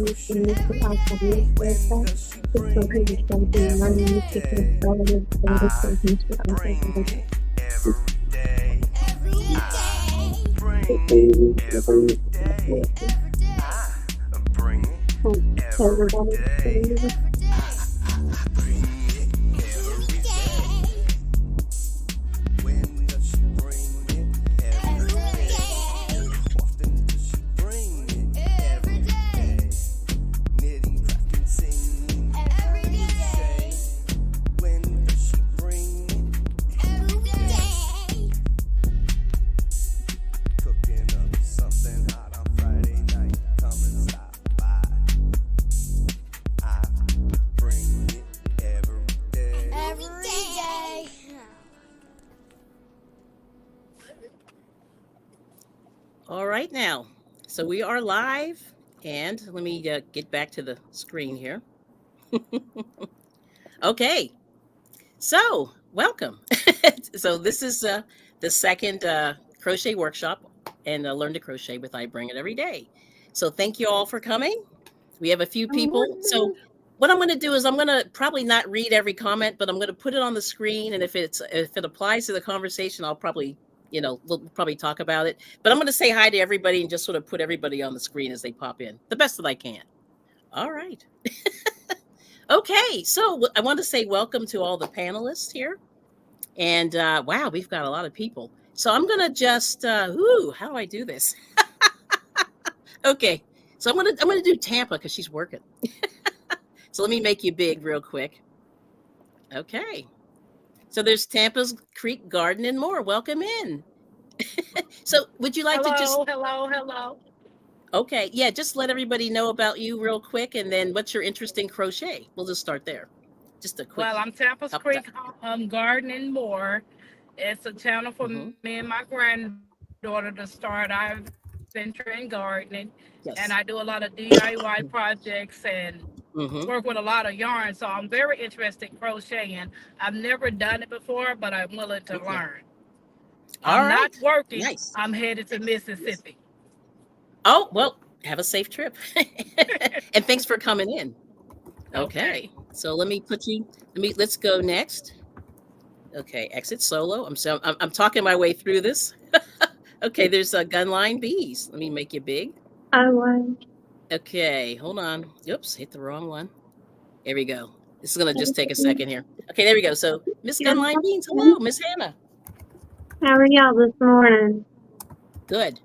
things to alphabet website. The program is going to be learning to connect relevant things to alphabet. Everybody, All right now, so we are live, and let me get back to the screen here. Okay, so welcome. So this is the second crochet workshop, and Learn to Crochet with IBringit every day. So thank you all for coming. We have a few people. So what I'm going to do is I'm going to probably not read every comment, but I'm going to put it on the screen, and if it applies to the conversation, I'll probably we'll probably talk about it. But I'm going to say hi to everybody and just sort of put everybody on the screen as they pop in, the best that I can. All right. Okay, so I want to say welcome to all the panelists here. And wow, we've got a lot of people. So I'm going to just, how do I do this? Okay, so I'm gonna do Tampa because she's working. So let me make you big real quick. Okay. So there's Tampa's Creek Garden and more. Welcome in. So would you like to just... Hello. Okay, yeah, just let everybody know about you real quick, and then what's your interest in crochet? We'll just start there. Just a quick... Well, I'm Tampa's Creek Garden and more. It's a channel for me and my granddaughter to start our venture in gardening. Yes. And I do a lot of DIY projects and work with a lot of yarn. So I'm very interested in crocheting. I've never done it before, but I'm willing to learn. I'm not working. Nice. I'm headed to Mississippi. Oh, well, have a safe trip. And thanks for coming in. Okay. So let me put you, let's go next. Okay, exit solo. I'm talking my way through this. Okay, there's a Gunline Bees. Let me make you big. Okay, hold on. Oops, hit the wrong one. There we go. This is going to just take a second here. Okay, there we go. So, Miss Gunline Beans, hello, Miss Hannah. How are y'all this morning? Good.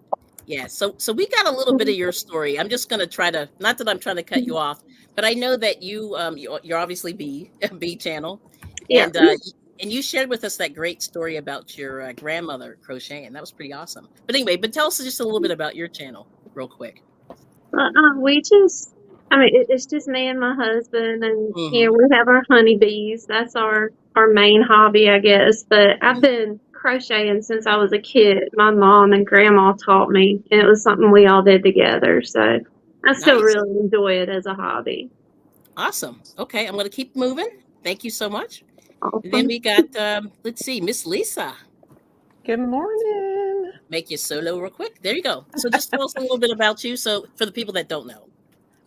Yeah, so we got a little bit of your story. I'm just going to try to, not that I'm trying to cut you off, but I know that you're obviously B channel. Yeah. And you shared with us that great story about your grandmother crocheting. That was pretty awesome. But anyway, tell us just a little bit about your channel real quick. It's just me and my husband, and we have our honeybees. That's our main hobby, I guess. But I've been crocheting since I was a kid. My mom and grandma taught me, and it was something we all did together. So I still really enjoy it as a hobby. Awesome. Okay, I'm going to keep moving. Thank you so much. Awesome. And then we got, let's see, Miss Lisa. Good morning. Make you solo real quick. There you go. So just tell us a little bit about you. So for the people that don't know.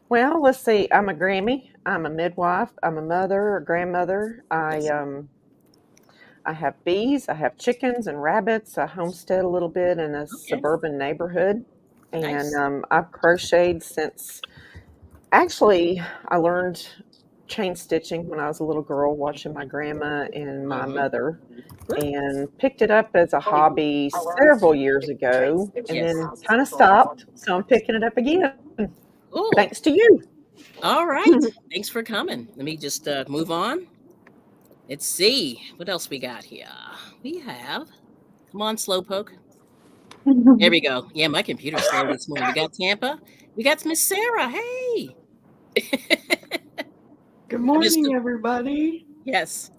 Well, let's see. I'm a Grammy. I'm a midwife. I'm a mother, a grandmother. I have bees. I have chickens and rabbits. I homestead a little bit in a suburban neighborhood. And I've crocheted since, actually, I learned chain stitching when I was a little girl, watching my grandma and my mother, and picked it up as a hobby several years ago, and then kind of stopped. So I'm picking it up again. Ooh. Thanks to you. All right. Thanks for coming. Let me just move on. Let's see what else we got here. We have, come on, Slowpoke. There we go. Yeah, my computer's slow this morning. We got Tampa. We got Miss Sarah. Hey. Good morning, everybody. Yes.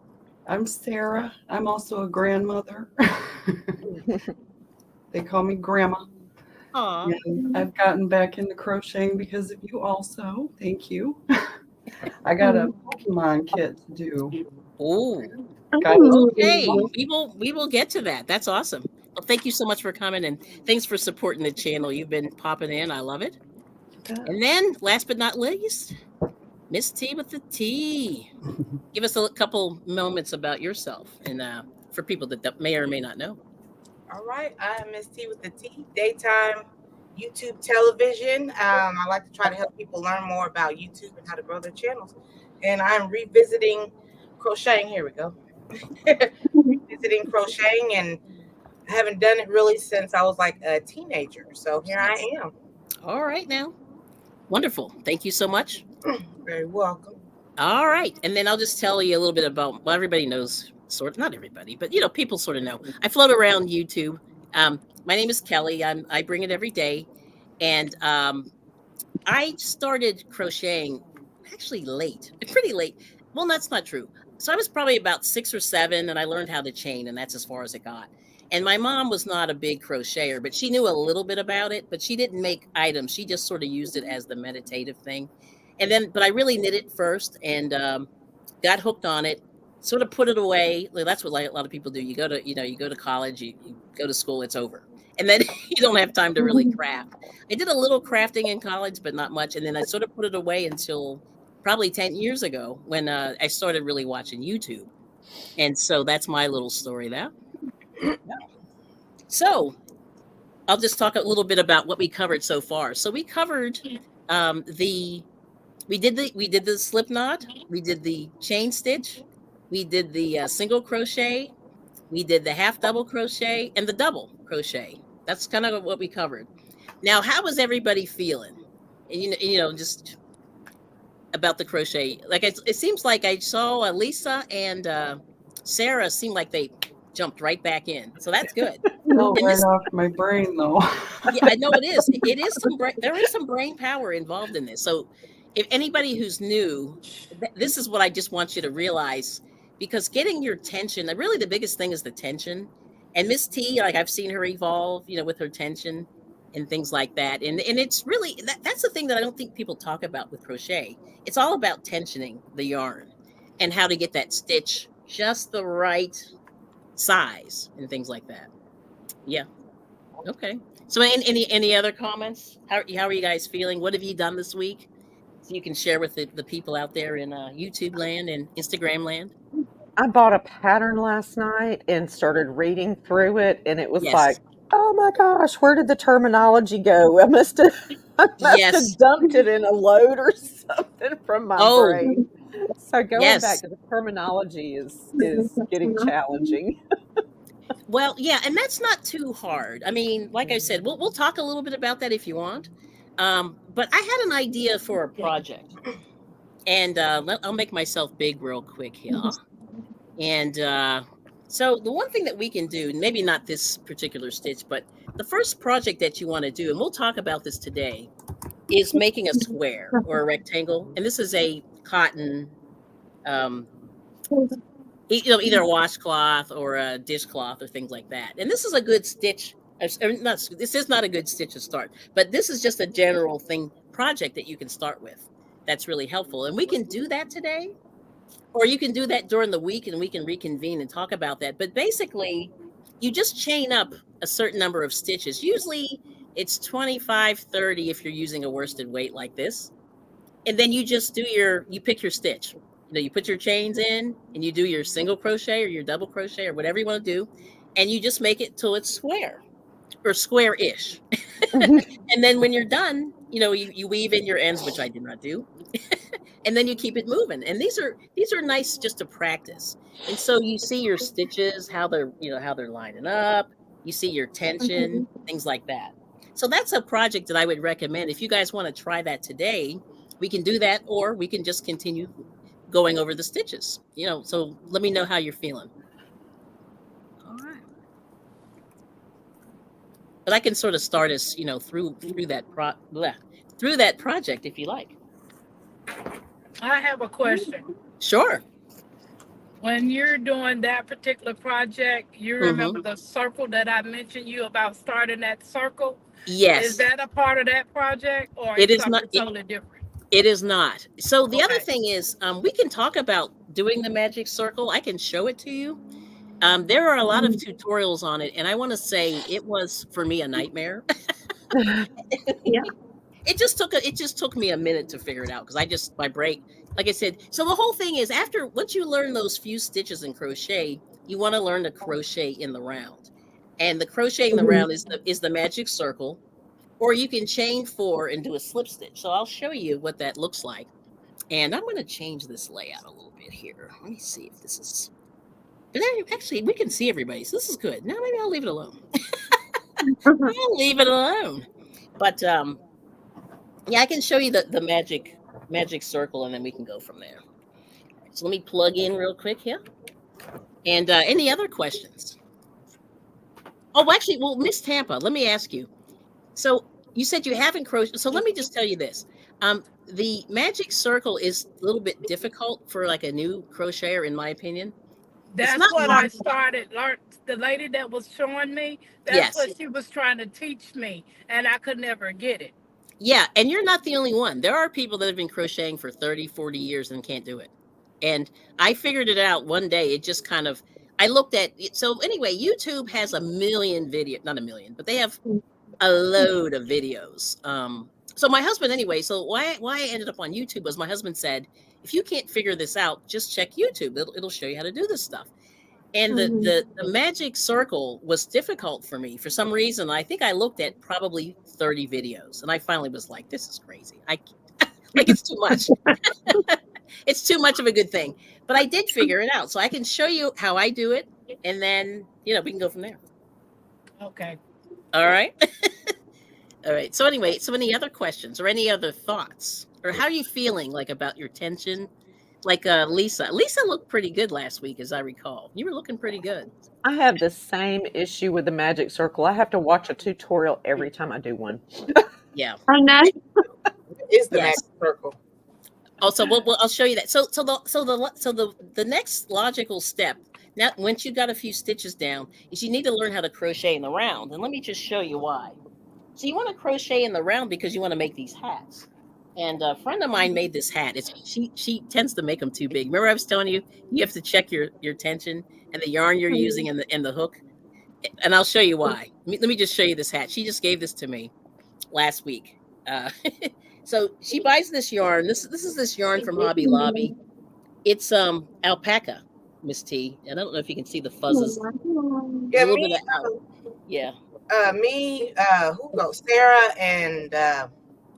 I'm Sarah. I'm also a grandmother. They call me Grandma. Aww. And I've gotten back into crocheting because of you also. Thank you. I got a Pokemon kit to do. Oh. Okay. We will get to that. That's awesome. Well, thank you so much for coming, and thanks for supporting the channel. You've been popping in. I love it. And then, last but not least, Miss T with the T. Give us a couple moments about yourself, and for people that may or may not know. All right, I'm Miss T with the T, daytime YouTube television. I like to try to help people learn more about YouTube and how to grow their channels. And I'm revisiting crocheting. Here we go. Revisiting crocheting, and I haven't done it really since I was like a teenager. So here I am. All right now. Wonderful. Thank you so much. Very welcome. All right. And then I'll just tell you a little bit about, well, everybody knows, sort of, not everybody, but, people sort of know. I float around YouTube. My name is Kelly. I bring it every day. And I started crocheting actually late, pretty late. Well, that's not true. So I was probably about 6 or 7, and I learned how to chain, and that's as far as it got. And my mom was not a big crocheter, but she knew a little bit about it, but she didn't make items. She just sort of used it as the meditative thing. And then, but I really knit it first and got hooked on it, sort of put it away. That's what a lot of people do. You go to college, you go to school, it's over. And then you don't have time to really craft. I did a little crafting in college, but not much. And then I sort of put it away until probably 10 years ago when I started really watching YouTube. And so that's my little story there. So I'll just talk a little bit about what we covered so far. So we covered we did the slip knot, we did the chain stitch, we did the single crochet, we did the half double crochet, and the double crochet. That's kind of what we covered. Now, how was everybody feeling? And, just about the crochet. Like it seems like I saw Lisa and Sarah seem like they jumped right back in, so that's good. Oh, right off my brain though. Yeah, I know it is. It is there is some brain power involved in this. So if anybody who's new, this is what I just want you to realize, because getting your tension, really the biggest thing is the tension. And Miss T, like I've seen her evolve, with her tension and things like that. And it's really, that's the thing that I don't think people talk about with crochet. It's all about tensioning the yarn and how to get that stitch just the right size and things like that. Yeah. Okay. So any other comments? How are you guys feeling? What have you done this week? So you can share with the people out there in YouTube land and Instagram land. I bought a pattern last night and started reading through it, and it was like, oh my gosh, where did the terminology go? I must have dumped it in a load or something from my brain. So going back to the terminology is getting challenging. Well, yeah, and that's not too hard. I mean, like I said, we'll talk a little bit about that if you want. But I had an idea for a project, and I'll make myself big real quick here. And so the one thing that we can do, maybe not this particular stitch, but the first project that you want to do, and we'll talk about this today, is making a square or a rectangle. And this is a cotton, either a washcloth or a dishcloth or things like that. And this is a good stitch. This is not a good stitch to start, but this is just a general project that you can start with. That's really helpful. And we can do that today, or you can do that during the week and we can reconvene and talk about that. But basically, you just chain up a certain number of stitches. Usually it's 25, 30 if you're using a worsted weight like this. And then you just you pick your stitch. You put your chains in and you do your single crochet or your double crochet or whatever you want to do. And you just make it till it's square or square-ish. And then when you're done, you weave in your ends, which I did not do. And then you keep it moving. And these are nice just to practice. And so you see your stitches, how they're lining up. You see your tension, things like that. So that's a project that I would recommend. If you guys want to try that today, we can do that, or we can just continue going over the stitches. So let me know how you're feeling. All right. But I can sort of start us, through that project if you like. I have a question. Sure. When you're doing that particular project, you remember the circle that I mentioned you about starting that circle? Yes. Is that a part of that project, or it is something not totally different? It is not. So the other thing is, we can talk about doing the magic circle. I can show it to you. There are a lot of tutorials on it, and I want to say it was for me a nightmare. Yeah. It just took me a minute to figure it out because my brain, like I said. So the whole thing is once you learn those few stitches in crochet, you want to learn to crochet in the round, and the crochet in the round is the magic circle, or you can chain 4 and do a slip stitch. So I'll show you what that looks like, and I'm going to change this layout a little bit here. Let me see if this is. But actually, we can see everybody, so this is good. Now maybe I'll leave it alone. I'll leave it alone. But yeah, I can show you the magic circle, and then we can go from there. So let me plug in real quick here. And any other questions? Oh, actually, well, Miss Tampa, let me ask you. So you said you haven't crocheted. So let me just tell you this. The magic circle is a little bit difficult for like a new crocheter, in my opinion. That's what I started. The lady that was showing me, that's what she was trying to teach me, and I could never get it. Yeah, and you're not the only one. There are people that have been crocheting for 30, 40 years and can't do it. And I figured it out one day. It just kind of, I looked at it. So anyway, YouTube has a million videos, not a million, but they have a load of videos. So my husband, anyway, so why I ended up on YouTube was my husband said, if you can't figure this out, just check YouTube. It'll show you how to do this stuff. And the magic circle was difficult for me for some reason. I think I looked at probably 30 videos, and I finally was like, this is crazy. Like it's too much. It's too much of a good thing. But I did figure it out. So I can show you how I do it, and then, we can go from there. Okay. All right. All right. So anyway, any other questions or any other thoughts? Or how are you feeling about your tension? Like Lisa. Lisa looked pretty good last week, as I recall. You were looking pretty good. I have the same issue with the magic circle. I have to watch a tutorial every time I do one. Yeah. I know. Is the magic circle. Oh, so I'll show you that. So the next logical step, now once you got a few stitches down, is you need to learn how to crochet in the round. And let me just show you why. So you want to crochet in the round because you want to make these hats. And a friend of mine made this hat. She tends to make them too big. Remember I was telling you have to check your tension and the yarn you're using and the hook. And I'll show you why. Let me just show you this hat. She just gave this to me last week. So she buys this yarn. This is this yarn from Hobby Lobby. It's alpaca, Miss T. And I don't know if you can see the fuzzes. Yeah, Me, who goes? Sarah and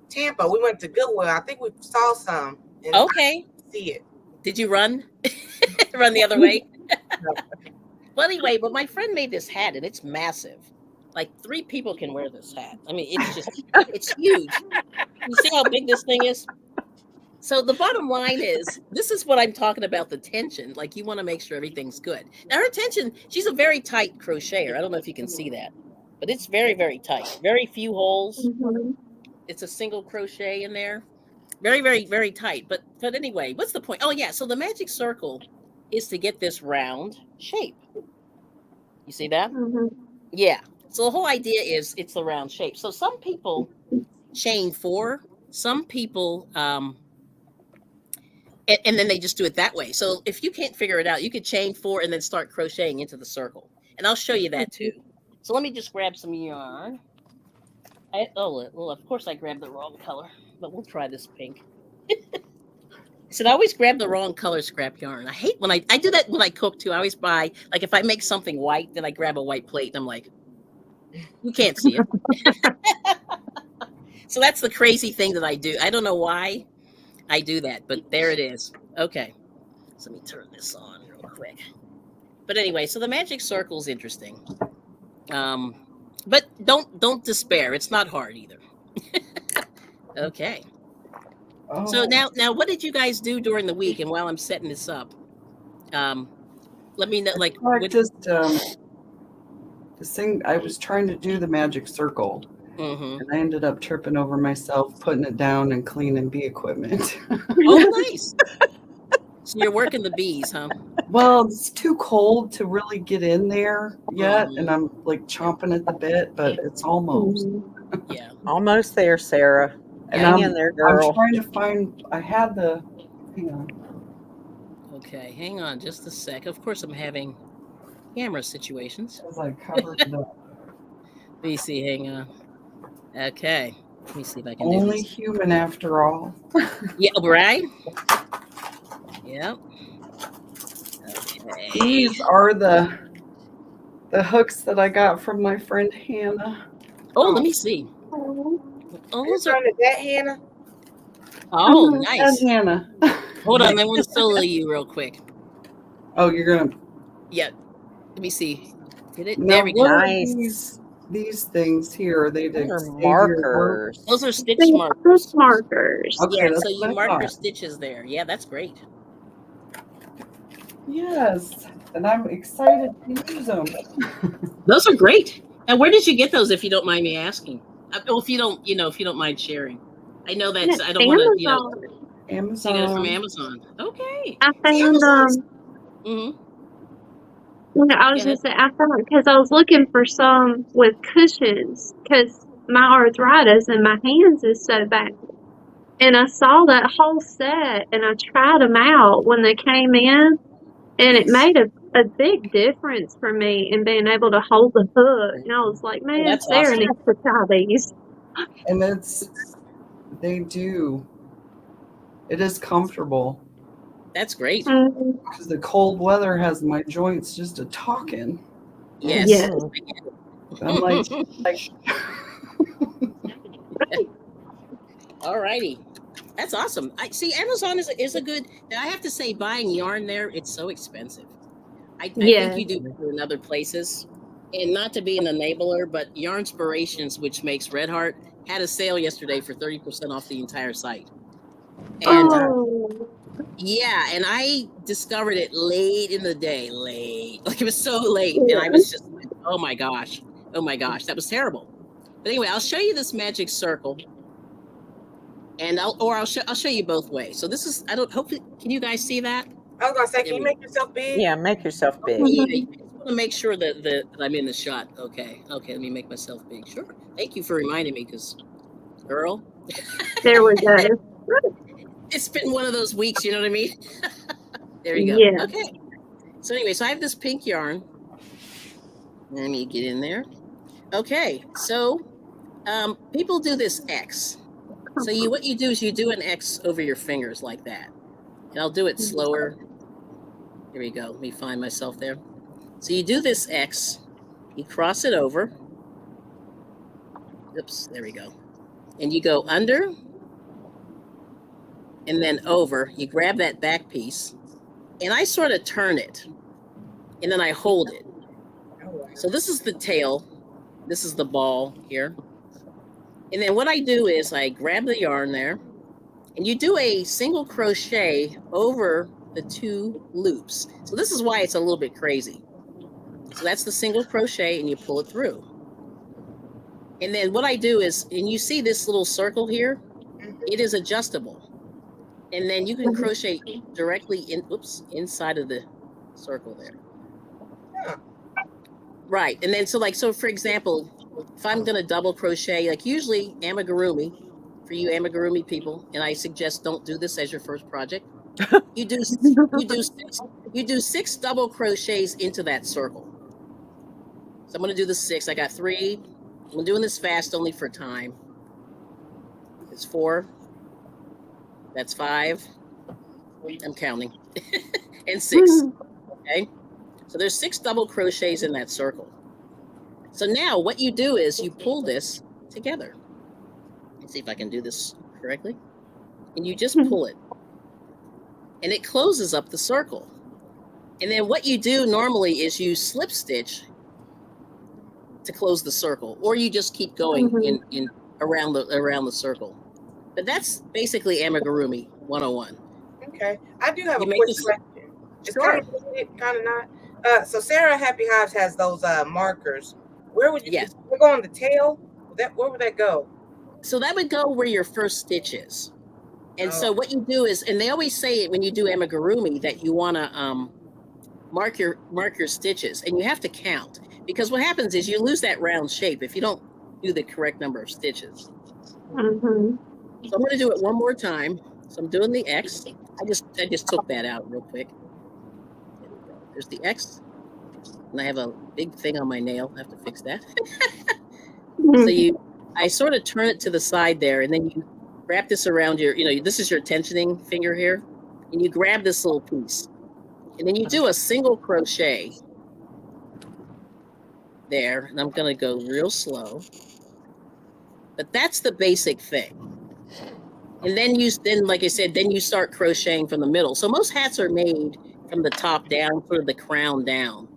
Tampa. We went to Goodwill. I think we saw some. Okay. See it. Did you run? Run the other way? Well, anyway, but my friend made this hat, and it's massive. Like 3 people can wear this hat. I mean, it's huge. You see how big this thing is? So the bottom line is, this is what I'm talking about, the tension. Like, you want to make sure everything's good. Now, her tension, she's a very tight crocheter. I don't know if you can see that, but it's very, very tight. Very few holes. It's a single crochet in there. Very, very, very tight. But anyway, what's the point? Oh, yeah. So the magic circle is to get this round shape. You see that? Yeah. So the whole idea is it's the round shape. So some people chain 4. Some people, and then they just do it that way. So if you can't figure it out, you could chain 4 and then start crocheting into the circle. And I'll show you that too. So let me just grab some yarn. Well, of course I grabbed the wrong color, but we'll try this pink. I said I always grab the wrong color scrap yarn. I hate when I do that when I cook too. I always buy, like if I make something white, then I grab a white plate and I'm like, you can't see it. So that's the crazy thing that I do. I don't know why I do that, but there it is. Okay. So let me turn this on real quick. But anyway, so the magic circle is interesting. But don't despair. It's not hard either. Okay. Oh. So now, what did you guys do during the week? And while I'm setting this up, let me know. Like, this thing, I was trying to do the magic circle, and I ended up tripping over myself, putting it down, and cleaning bee equipment. Oh, nice. So you're working the bees, huh? Well, it's too cold to really get in there yet, and I'm like chomping at the bit, but it's almost. Yeah. Almost there, Sarah. And hang in there, girl. I'm trying to find, I had the, hang on. Okay, hang on just a sec. Of course, I'm having camera situations. As I covered it up. Let me see, hang on. Okay. Let me see if I can do Only this. human after all. Yeah, right? Yep. Okay. These are the hooks that I got from my friend Hannah. Oh, let me see. Oh, Oh, Are you those are. trying to that, Hannah? Oh, mhm. And nice. Hannah. Hold on, I want to solo you real quick. Oh, you're gonna. Yeah, let me see. Did it? Now, There we go. what are Nice. these things here? Are they Those to are save your work? markers. Those are stitch Stitch markers. markers. Okay, Yeah, that's so you what I mark your thought. stitches there. Yeah, that's great. Yes, and I'm excited to use them. Those are great. And where did you get those, if you don't mind me asking? Well, if you don't, if you don't mind sharing. I know that's. I don't want to, Amazon. So you got it from Amazon. Amazon. Okay. I See, found Amazon's. Mm-hmm. I Go was ahead. just saying, I found because I was looking for some with cushions because my arthritis in my hands is so bad. And I saw that whole set and I tried them out when they came in, and it Yes. made a big difference for me in being able to hold the hook. And I was like, Oh, man, that's Sarah awesome. needs to try these. And they do. It is comfortable That's great. Mhm. because the cold weather has my joints just a talking. Yes. Yes. Mhm. I'm like, All righty. That's awesome. I see Amazon is a good. Now I have to say, buying yarn there, it's so expensive. I think Yes. you do better in other places. And not to be an enabler, but Yarnspirations, which makes Red Heart, had a sale yesterday for 30% off the entire site. And wow. Oh. yeah, and I discovered it late in the day, late. Like it was so late. And I Yeah. was just like, oh my gosh. Oh my gosh. That was terrible. But anyway, I'll show you this magic circle. And I'll show you both ways. So this is, I don't, hopefully, can you guys see that? I was gonna say, There can you we make yourself big? Yeah, make yourself big. Yeah, Mhm. I just want to make sure that I'm in the shot. Okay, let me make myself big. Sure. Thank you for reminding me, because, girl, There we go. it's been one of those weeks. You know what I mean? There you go. Yeah. Okay. So anyway, so I have this pink yarn. Let me get in there. Okay. So people do this X. So what you do is you do an X over your fingers like that, and I'll do it slower. Here we go. Let me find myself there. So you do this X, you cross it over. Oops, there we go. And you go under and then over. You grab that back piece, and I sort of turn it, and then I hold it. So this is the tail. This is the ball here. And then what I do is I grab the yarn there, and you do a single crochet over the two loops. So this is why it's a little bit crazy. So that's the single crochet, and you pull it through. And then what I do is, and you see this little circle here, it is adjustable. And then you can crochet directly inside of the circle there. Yeah. Right. And then so for example, if I'm gonna double crochet, like usually amigurumi, for you amigurumi people, and I suggest don't do this as your first project. You do six double crochets into that circle. So I'm gonna do the 6. I got 3. I'm doing this fast only for time. It's 4. That's 5. I'm counting. And 6. Okay. So there's 6 double crochets in that circle. So now what you do is you pull this together. Let's see if I can do this correctly. And you just pull it. And it closes up the circle. And then what you do normally is you slip stitch to close the circle, or you just keep going in around the circle. But that's basically amigurumi 101. Okay, I do have You a make quick this. question. It's Sure. kind of not. So Sarah Happy Hives has those markers. Where would you? Yes. Would it go on the tail? Where would that go? So that would go where your first stitch is. And Oh. so what you do is, and they always say when you do amigurumi that you want to mark your stitches, and you have to count, because what happens is you lose that round shape if you don't do the correct number of stitches. Mm-hmm. So I'm going to do it one more time. So I'm doing the X. I just took that out real quick. There we go. There's the X, and I have a big thing on my nail. I have to fix that. So I sort of turn it to the side there, and then you wrap this around your, this is your tensioning finger here, and you grab this little piece, and then you do a single crochet there, and I'm going to go real slow. But that's the basic thing. And then like I said, then you start crocheting from the middle. So most hats are made from the top down, sort of the crown down.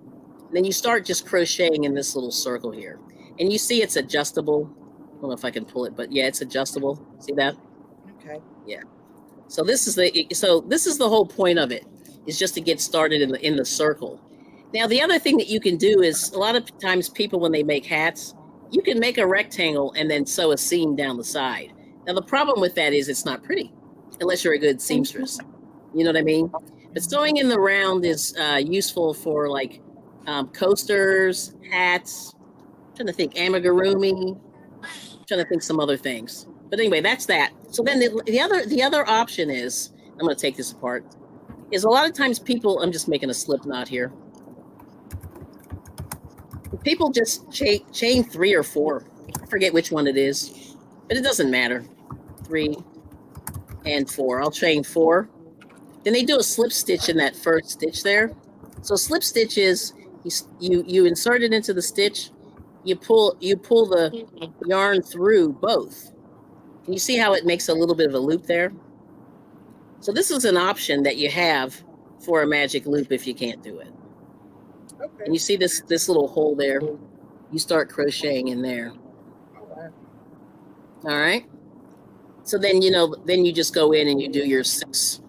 And then you start just crocheting in this little circle here. And you see it's adjustable. I don't know if I can pull it, but yeah, it's adjustable. See that? Okay. Yeah. So this is the whole point of it, is just to get started in the circle. Now, the other thing that you can do is, a lot of times people, when they make hats, you can make a rectangle and then sew a seam down the side. Now, the problem with that is it's not pretty, unless you're a good seamstress. You know what I mean? But sewing in the round is useful for like coasters, hats. I'm trying to think, amigurumi. I'm trying to think some other things. But anyway, that's that. So then the other option is, I'm going to take this apart, is a lot of times people, I'm just making a slip knot here. People just chain 3 or 4. I forget which one it is, but it doesn't matter. 3 and 4. I'll chain 4. Then they do a slip stitch in that first stitch there. So slip stitch is you insert it into the stitch, you pull the yarn through both. And you see how it makes a little bit of a loop there? So this is an option that you have for a magic loop if you can't do it. Okay. And you see this little hole there? You start crocheting in there. All right. So then, then you just go in and you do your 6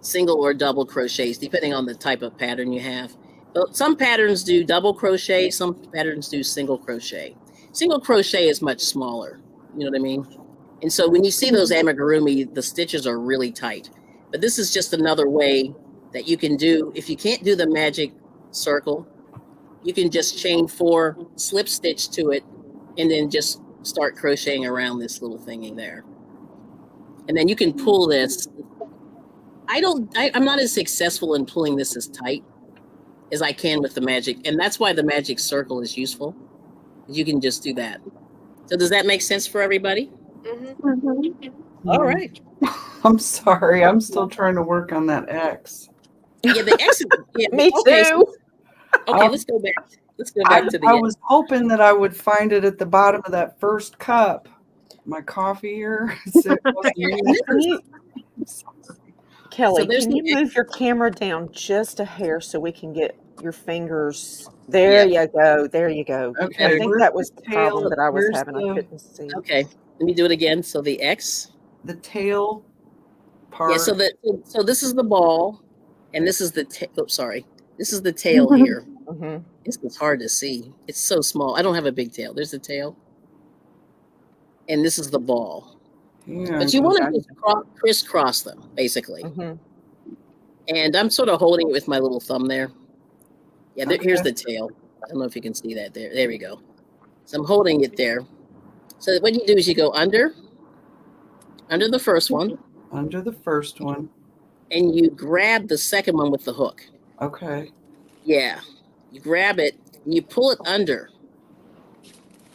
single or double crochets, depending on the type of pattern you have. But some patterns do double crochet, some patterns do single crochet. Single crochet is much smaller. You know what I mean? And so when you see those amigurumi, the stitches are really tight. But this is just another way that you can do, if you can't do the magic circle, you can just chain 4, slip stitch to it, and then just start crocheting around this little thingy there. And then you can pull this. I'm not as successful in pulling this as tight as I can with the magic. And that's why the magic circle is useful. You can just do that. So does that make sense for everybody? Mm-hmm. All right. I'm sorry. I'm still trying to work on that X. Yeah, the X. Yeah, Me okay, too. Okay, let's go back. Let's go back to the I end. was hoping that I would find it at the bottom of that first cup. My coffee here. Kelly, So can you move your camera down just a hair so we can get your fingers? There you go. There you go. Okay, I think that was the problem tail? that I was Where's having. I couldn't see. Okay, let me do it again. So the X. The tail part. Yeah. So this is the ball, and this is the sorry. This is the tail here. Mm-hmm. It's hard to see. It's so small. I don't have a big tail. There's the tail, and this is the ball. Yeah, but you want to just crisscross them, basically. Mm-hmm. And I'm sort of holding it with my little thumb there. Yeah, here's the tail. I don't know if you can see that there. There we go. So I'm holding it there. So what you do is you go under the first one. Under the first one. And you grab the second one with the hook. Okay. Yeah. You grab it and you pull it under.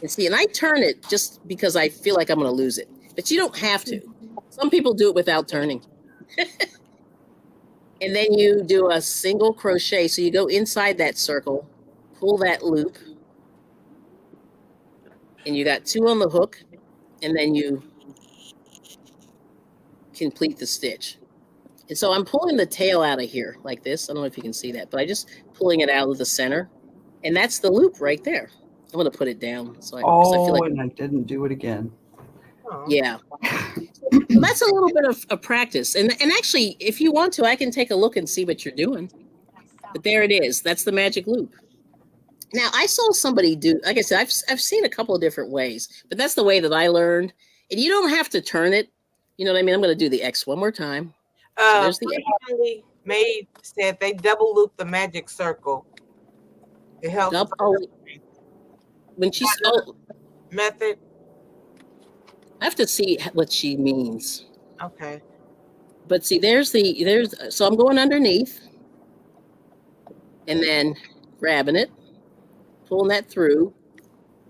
And see, and I turn it just because I feel like I'm going to lose it. But you don't have to. Some people do it without turning. And then you do a single crochet. So you go inside that circle, pull that loop, and you got 2 on the hook, and then you complete the stitch. And so I'm pulling the tail out of here like this. I don't know if you can see that, but I'm just pulling it out of the center. And that's the loop right there. I'm going to put it down. So I feel like, and I didn't do it again. Yeah. So that's a little bit of practice. And actually, if you want to, I can take a look and see what you're doing. But there it is. That's the magic loop. Now, I saw somebody do, like I said, I've seen a couple of different ways, but that's the way that I learned. And you don't have to turn it. You know what I mean? I'm going to do the X one more time. So there's the X. Said they double loop the magic circle. It helps. When she's method. I have to see what she means. Okay. But see, so I'm going underneath and then grabbing it, pulling that through.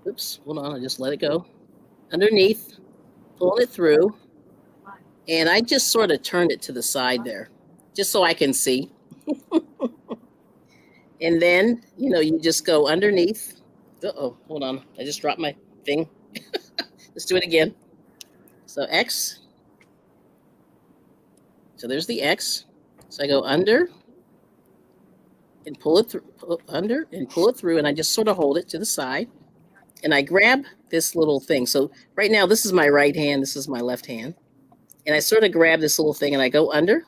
Oops, hold on, I just let it go. underneath, pulling it through. And I just sort of turned it to the side there, just so I can see. And then, you just go underneath. Uh-oh, hold on. I just dropped my thing. Let's do it again. So X. So there's the X. So I go under and pull it through, under and pull it through, and I just sort of hold it to the side. And I grab this little thing. So right now, this is my right hand. This is my left hand. And I sort of grab this little thing and I go under.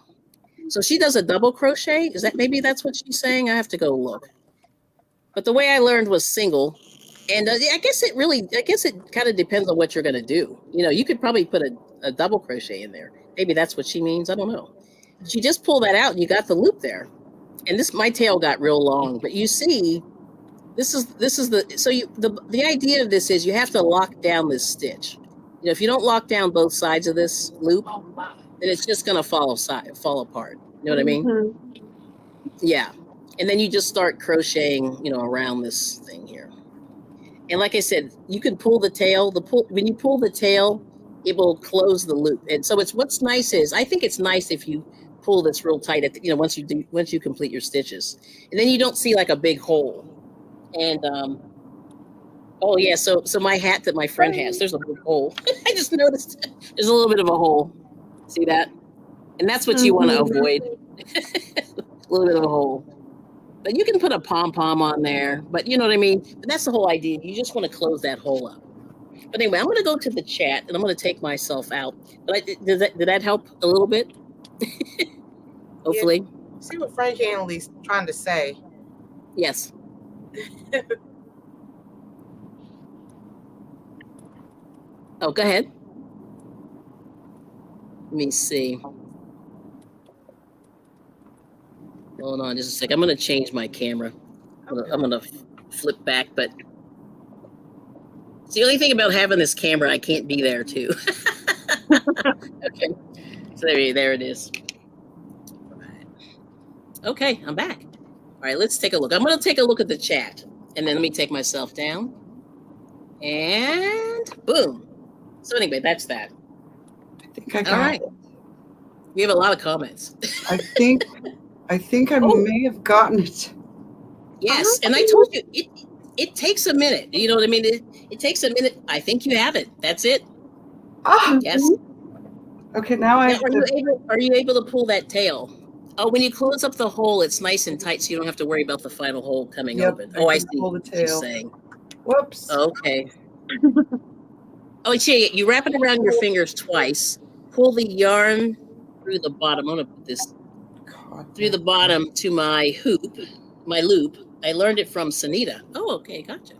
So she does a double crochet. Maybe that's what she's saying? I have to go look. But the way I learned was single. And I guess it kind of depends on what you're going to do. You could probably put a double crochet in there. Maybe that's what she means. I don't know. She just pull that out and you got the loop there. And my tail got real long, but you see, the idea of this is you have to lock down this stitch. If you don't lock down both sides of this loop, then it's just going to fall apart. You know what I mean? Mm-hmm. Yeah. And then you just start crocheting, around this thing here. And like I said, you can pull the tail. When you pull the tail, it will close the loop. And so what's nice is, I think it's nice if you pull this real tight once you complete your stitches. And then you don't see like a big hole. And oh yeah, so my hat that my friend has, there's a big hole. I just noticed there's a little bit of a hole. See that? And that's what you want to avoid. A little bit of a hole. But you can put a pom-pom on there. But you know what I mean? But that's the whole idea. You just want to close that hole up. But anyway, I'm going to go to the chat and I'm going to take myself out. But did that help a little bit? Hopefully. Yeah. See what Frank Hanley's trying to say. Yes. Oh, go ahead. Let me see. Hold on just a sec. I'm going to change my camera. I'm going to flip back, but it's the only thing about having this camera, I can't be there too. Okay. So there it is. All right. Okay, I'm back. All right, let's take a look. I'm going to take a look at the chat, and then let me take myself down. And boom. So anyway, that's that. I think I got All right. it. We have a lot of comments. I think I may have gotten it. Yes, and I told you it takes a minute. You know what I mean? It takes a minute. I think you have it. That's it. Ah, Yes. okay. Now I Now, are you able to pull that tail? Oh, when you close up the hole, it's nice and tight, so you don't have to worry about the final hole coming open. Oh, I see. Pull the what she's tail. saying. Whoops. Okay. Oh, you wrap it around your fingers twice. Pull the yarn through the bottom. I'm gonna put this through the bottom to my loop. I learned it from Sunita. Oh, okay, gotcha.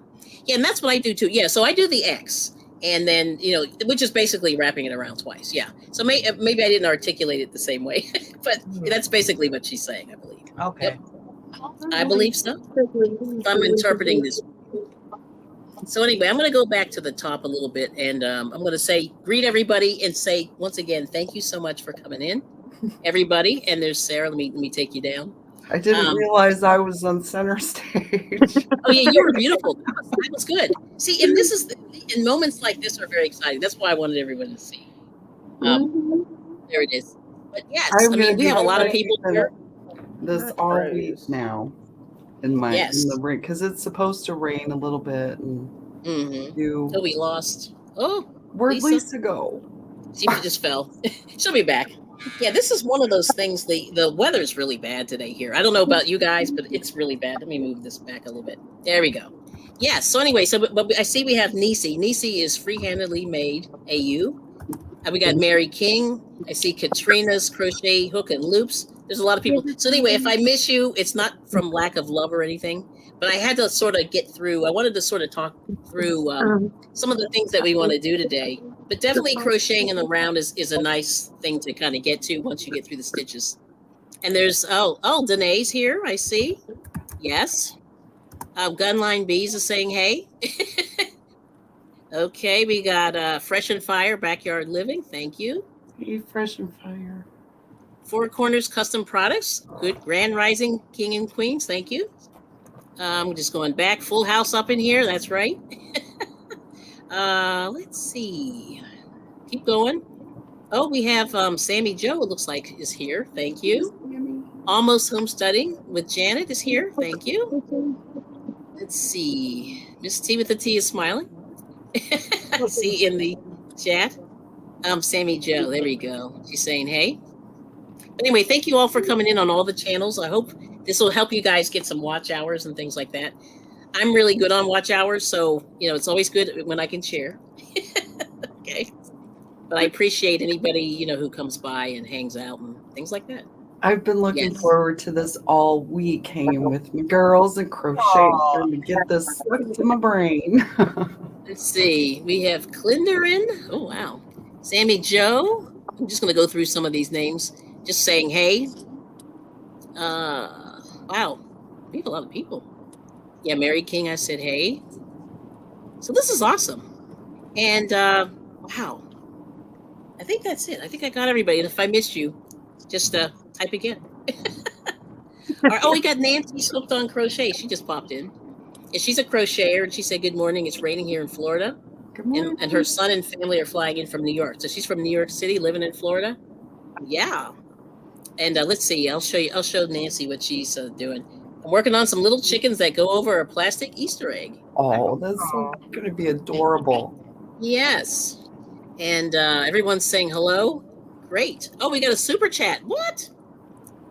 Yeah, and that's what I do too. Yeah, so I do the X, and then which is basically wrapping it around twice. Yeah. So maybe I didn't articulate it the same way, but that's basically what she's saying, I believe. Okay. Yep. I believe so. I'm interpreting this. So anyway, I'm going to go back to the top a little bit, and I'm going to say greet everybody and say once again thank you so much for coming in, everybody. And there's Sarah. Let me take you down. I didn't realize I was on center stage. Oh yeah, you were beautiful. That was good. See, and and moments like this are very exciting. That's why I wanted everyone to see. There it is. But yes, we have a lot of people here. This all week now in the rain because it's supposed to rain a little bit. And Oh, we lost. Oh, where'd Lisa go? She just fell. She'll be back. Yeah, this is one of those things. The weather's really bad today here. I don't know about you guys, but it's really bad. Let me move this back a little bit. There we go. Yeah. So anyway, but I see we have Nisi. Nisi is Free-Handedly Made AU. We got Mary King. I see Katrina's Crochet Hook and Loops. There's a lot of people. So anyway, if I miss you, it's not from lack of love or anything, but I had to sort of get through. I wanted to sort of talk through some of the things that we want to do today. But definitely crocheting in the round is a nice thing to kind of get to once you get through the stitches. And there's, Danae's here, I see. Yes. Gunline Bees is saying hey. Okay, we got Fresh and Fire Backyard Living. Thank you. Hey, Fresh and Fire. Four Corners Custom Products. Good. Grand Rising King and Queens. Thank you. I'm just going back. Full house up in here. That's right. Let's see. Keep going. Oh, we have Sammy Joe, it looks like, is here. Thank you. Almost Homesteading with Janet is here. Thank you. Let's see. Miss T with the T is smiling. See in the chat. Sammy Joe, there we go. She's saying hey. But anyway, thank you all for coming in on all the channels. I hope this will help you guys get some watch hours and things like that. I'm really good on watch hours, so it's always good when I can share. Okay. But I appreciate anybody, who comes by and hangs out and things like that. I've been looking forward to this all week, hanging with my girls and crocheting, trying to get this stuck to my brain. Let's see. We have Clinderin. Oh, wow. Sammy Joe. I'm just going to go through some of these names. Just saying hey. Wow. We have a lot of people. Yeah, Mary King, I said hey. So this is awesome. And, wow. I think that's it. I think I got everybody. And if I missed you, just type again. Oh, we got Nancy Hooked on Crochet. She just popped in. And she's a crocheter, and she said, good morning. It's raining here in Florida. Good morning. And her son and family are flying in from New York. So she's from New York City, living in Florida. Yeah. And let's see. I'll show Nancy what she's doing. I'm working on some little chickens that go over a plastic Easter egg. Oh, that's going to be adorable. Yes. And everyone's saying hello. Great. Oh, we got a super chat. What?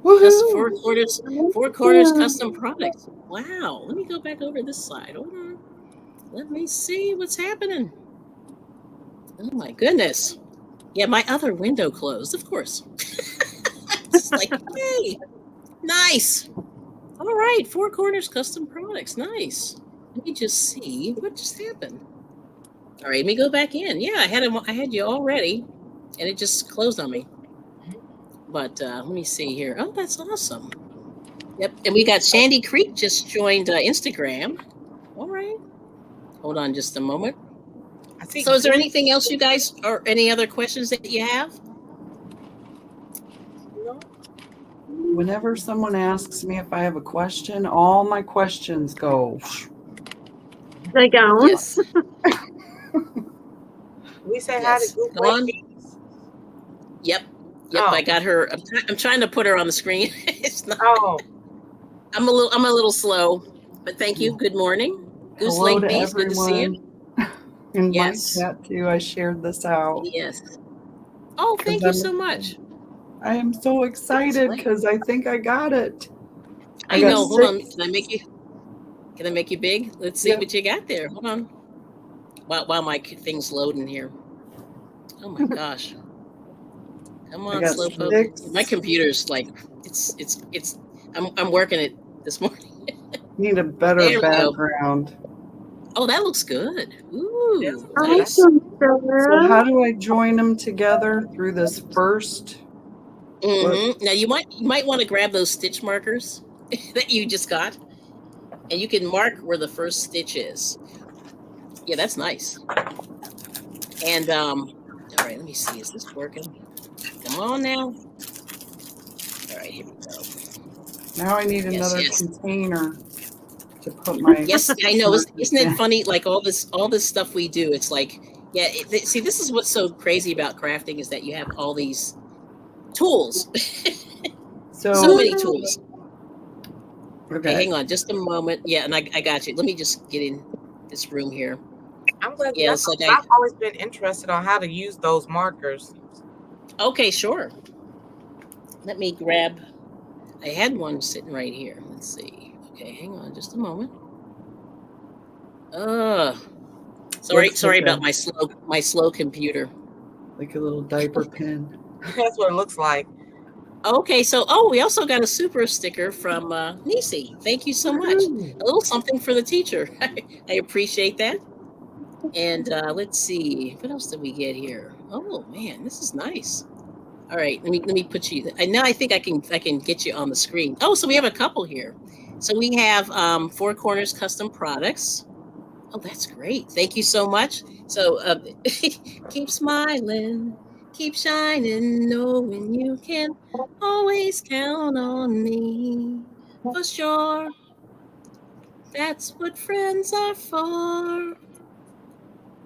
Four quarters custom products. Wow. Let me go back over this side. Hold on. Let me see what's happening. Oh my goodness. Yeah, my other window closed, of course. It's like, hey, nice. All right, Four Corners custom products. Nice. Let me just see what just happened. All right, let me go back in. Yeah, I had you already, and it just closed on me. But let me see here. Oh, that's awesome. Yep, and we got Sandy Creek just joined Instagram. All right. Hold on just a moment. So is there anything else you guys, or any other questions that you have? No? Whenever someone asks me if I have a question, all my questions go. They go. Yes. We say hi to Group White Bees. Yep. Oh. I got her. I'm trying to put her on the screen. It's not. Oh. I'm a little slow, but thank you. Good morning. Goose Hello Lake to Bees. Good to see you. In my chat too, I shared this out. Yes. Oh, thank you so much. I am so excited because I think I got it. I know. Hold on. Can I make you big? Let's see what you got there. Hold on. While my thing's loading here. Oh my gosh. Come on, Slowpoke. My computer's like it's. I'm working it this morning. Need a better background. Oh, that looks good. Ooh, nice. So how do I join them together through this first? Mm-hmm. Now you might want to grab those stitch markers that you just got, and you can mark where the first stitch is. Yeah, that's nice. And all right, let me see. Is this working? Come on now. All right, here we go. Now I need another container to put my. Yes, I know. Isn't it funny? Like all this stuff we do, it's like, yeah. See, this is what's so crazy about crafting is that you have all these tools. So many tools. Okay, hang on just a moment. Yeah, and I got you. Let me just get in this room here. I'm glad. Yeah, I've always been interested on how to use those markers. Okay, sure. Let me grab. I had one sitting right here. Let's see. Okay, hang on just a moment. Sorry about my slow computer. Like a little diaper pin. That's what it looks like. Okay, so we also got a super sticker from Nisi. Thank you so much. A little something for the teacher. I appreciate that. And let's see, what else did we get here? Oh man, this is nice. All right, let me put you. Now I think I can get you on the screen. Oh, so we have a couple here. So we have Four Corners custom products. Oh, that's great. Thank you so much. So keep smiling, keep shining, knowing you can always count on me for sure. That's what friends are for.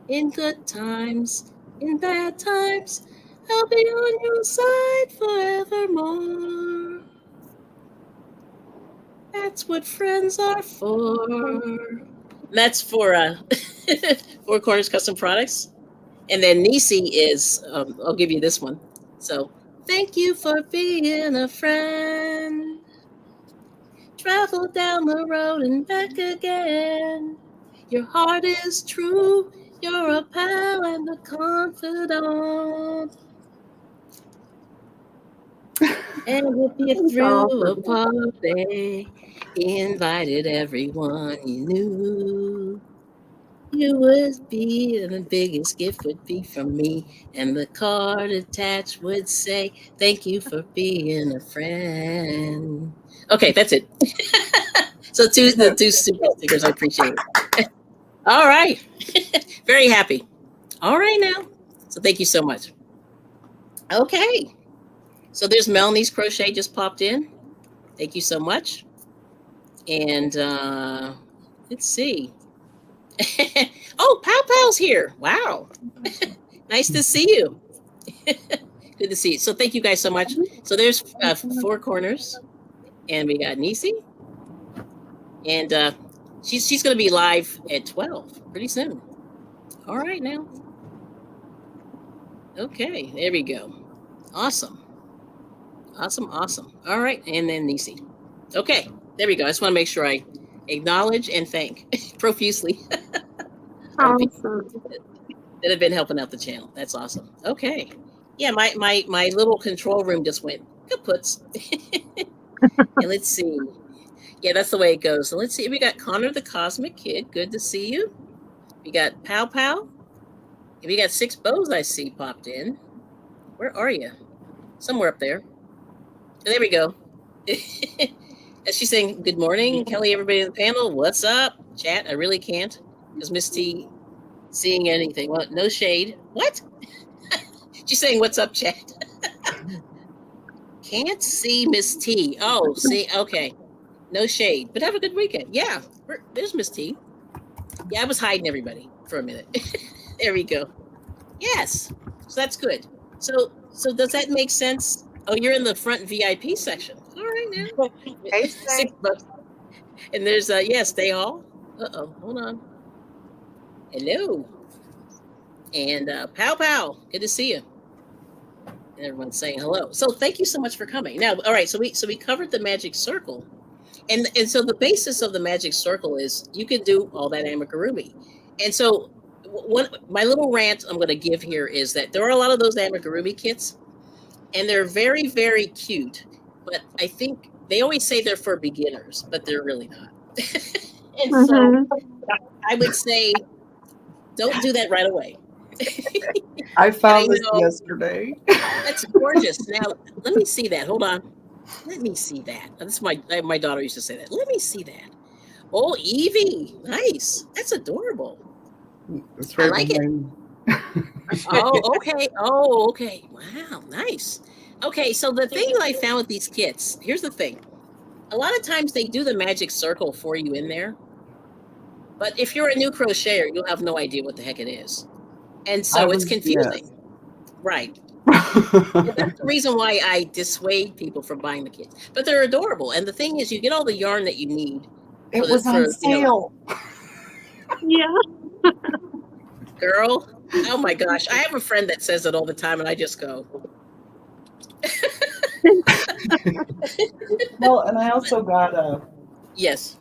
In good times, in bad times, I'll be on your side forevermore. That's what friends are for. That's for Four Corners Custom Products. And then Nisi is, I'll give you this one. So, thank you for being a friend. Travel down the road and back again. Your heart is true. You're a pal and a confidant. And if you threw a party, invited everyone you knew, you would be, and the biggest gift would be from me. And the card attached would say, thank you for being a friend. Okay, that's it. So the two super stickers, I appreciate it. All right. Very happy. All right now. So thank you so much. Okay. So there's Melanie's crochet just popped in. Thank you so much. And let's see. Oh, Pow Pow's here. Wow. Nice to see you. Good to see you. So thank you guys so much. So there's Four Corners. And we got Nisi. And she's going to be live at 12 pretty soon. All right now. Okay, there we go. Awesome. Awesome. All right, and then Nisi. Okay, there we go. I just want to make sure I acknowledge and thank profusely. Awesome. That have been helping out the channel. That's awesome. Okay. Yeah, my little control room just went kaputs. And let's see. Yeah, that's the way it goes. So let's see. We got Connor the Cosmic Kid. Good to see you. We got Pow Pow. We got Six Bows I see popped in. Where are you? Somewhere up there. There we go. As she's saying, good morning, Kelly, everybody in the panel. What's up? Chat, I really can't. Because Miss T seeing anything. Well, no shade. What? She's saying, what's up, chat? Can't see Miss T. Oh, see, okay. No shade. But have a good weekend. Yeah, there's Miss T. Yeah, I was hiding everybody for a minute. There we go. Yes. So that's good. So does that make sense? Oh, you're in the front VIP section. All right now. Hey, $6. And there's stay all. Uh-oh, hold on. Hello. And Pow Pow, good to see you. And everyone's saying hello. So thank you so much for coming. Now, all right, so we covered the magic circle. And so the basis of the magic circle is you can do all that amigurumi. And so my little rant I'm going to give here is that there are a lot of those amigurumi kits, and they're very, very cute. But I think they always say they're for beginners, but they're really not. And so I would say, don't do that right away. I found this yesterday. That's gorgeous. Now, let me see that. Hold on. Let me see that. That's my daughter used to say that. Let me see that. Oh, Evie. Nice. That's adorable. That's right. I like it. Oh, okay. Oh, okay. Wow. Nice. Okay. So the thing that I found with these kits, here's the thing. A lot of times they do the magic circle for you in there. But if you're a new crocheter, you'll have no idea what the heck it is. And so it's confusing. Yes. Right. That's the reason why I dissuade people from buying the kits. But they're adorable. And the thing is, you get all the yarn that you need. It was on sale. Yeah. Girl, oh my gosh. I have a friend that says it all the time, and I just go. Well, and I also got a... Yes.